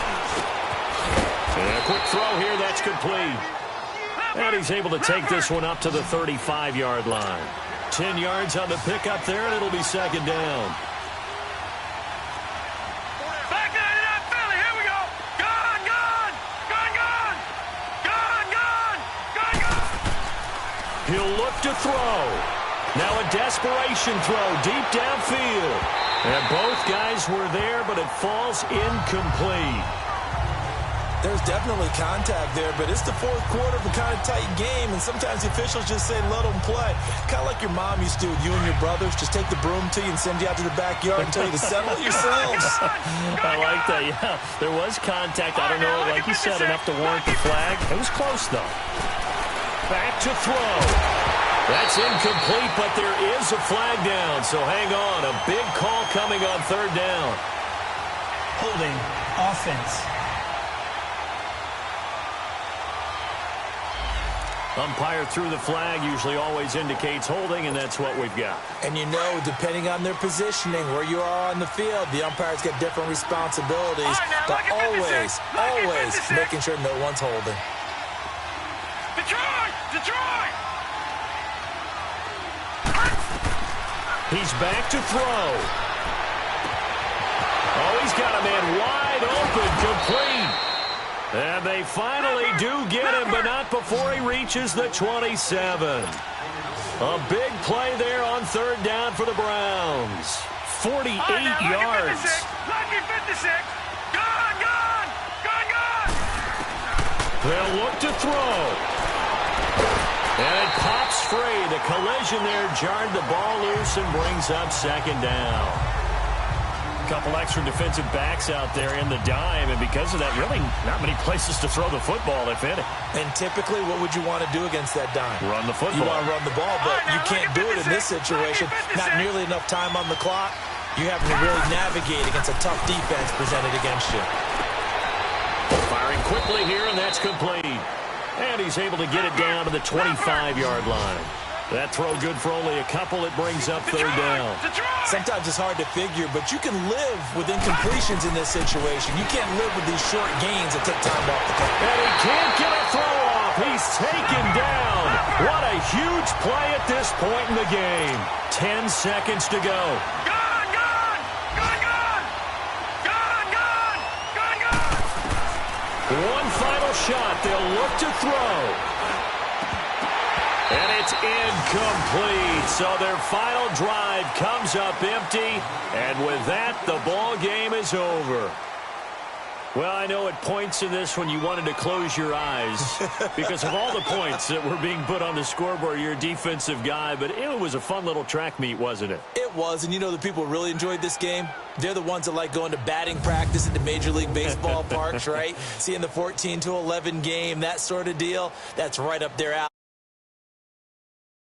And a quick throw here, that's complete. And he's able to take this one up to the 35-yard line. 10 yards on the pickup there, and it'll be second down. Back to that Philly. Here we go. Gone, gone. Gone, gone. Gone, gone. Gone, gone. He'll look to throw. Now a desperation throw deep downfield. And both guys were there, but it falls incomplete. There's definitely contact there, but it's the fourth quarter of a kind of tight game, and sometimes the officials just say, let them play. Kind of like your mom used to do with you and your brothers. Just take the broom to you and send you out to the backyard and tell you to settle it yourselves. I like that, yeah. There was contact. I don't know, like you said, enough to warrant the flag. It was close, though. Back to throw. That's incomplete, but there is a flag down, so hang on. A big call coming on third down. Holding offense. Umpire threw the flag, usually always indicates holding, and that's what we've got. And you know, depending on their positioning, where you are on the field, the umpires get different responsibilities, but always making sure no one's holding. Detroit! Detroit! He's back to throw. Oh, he's got a man wide open, complete. And they finally do get him, but not before he reaches the 27. A big play there on third down for the Browns. 48 yards. Lucky 56. Gone, gone. Gone, gone. They'll look to throw. And it pops free. The collision there jarred the ball loose and brings up second down. A couple extra defensive backs out there in the dime, and because of that, really not many places to throw the football, if any. And typically, what would you want to do against that dime? Run the football. You want to run the ball, but you can't do it in this situation. Not nearly enough time on the clock. You're having to really navigate against a tough defense presented against you. Firing quickly here, and that's complete. And he's able to get it down to the 25-yard line. That throw good for only a couple. It brings up third down. Sometimes it's hard to figure, but you can live with incompletions in this situation. You can't live with these short gains that take time off the clock. And he can't get a throw off. He's taken down. What a huge play at this point in the game. 10 seconds to go. Gone, gone. Gone, gone. Gone, gone. Gone, gone. One final shot. They'll look to throw. And it's incomplete. So their final drive comes up empty. And with that, the ball game is over. Well, I know at points in this when you wanted to close your eyes because of all the points that were being put on the scoreboard. You're a defensive guy, but it was a fun little track meet, wasn't it? It was, and you know the people who really enjoyed this game? They're the ones that like going to batting practice at the Major League Baseball parks, right? Seeing the 14-11 game, that sort of deal. That's right up their alley.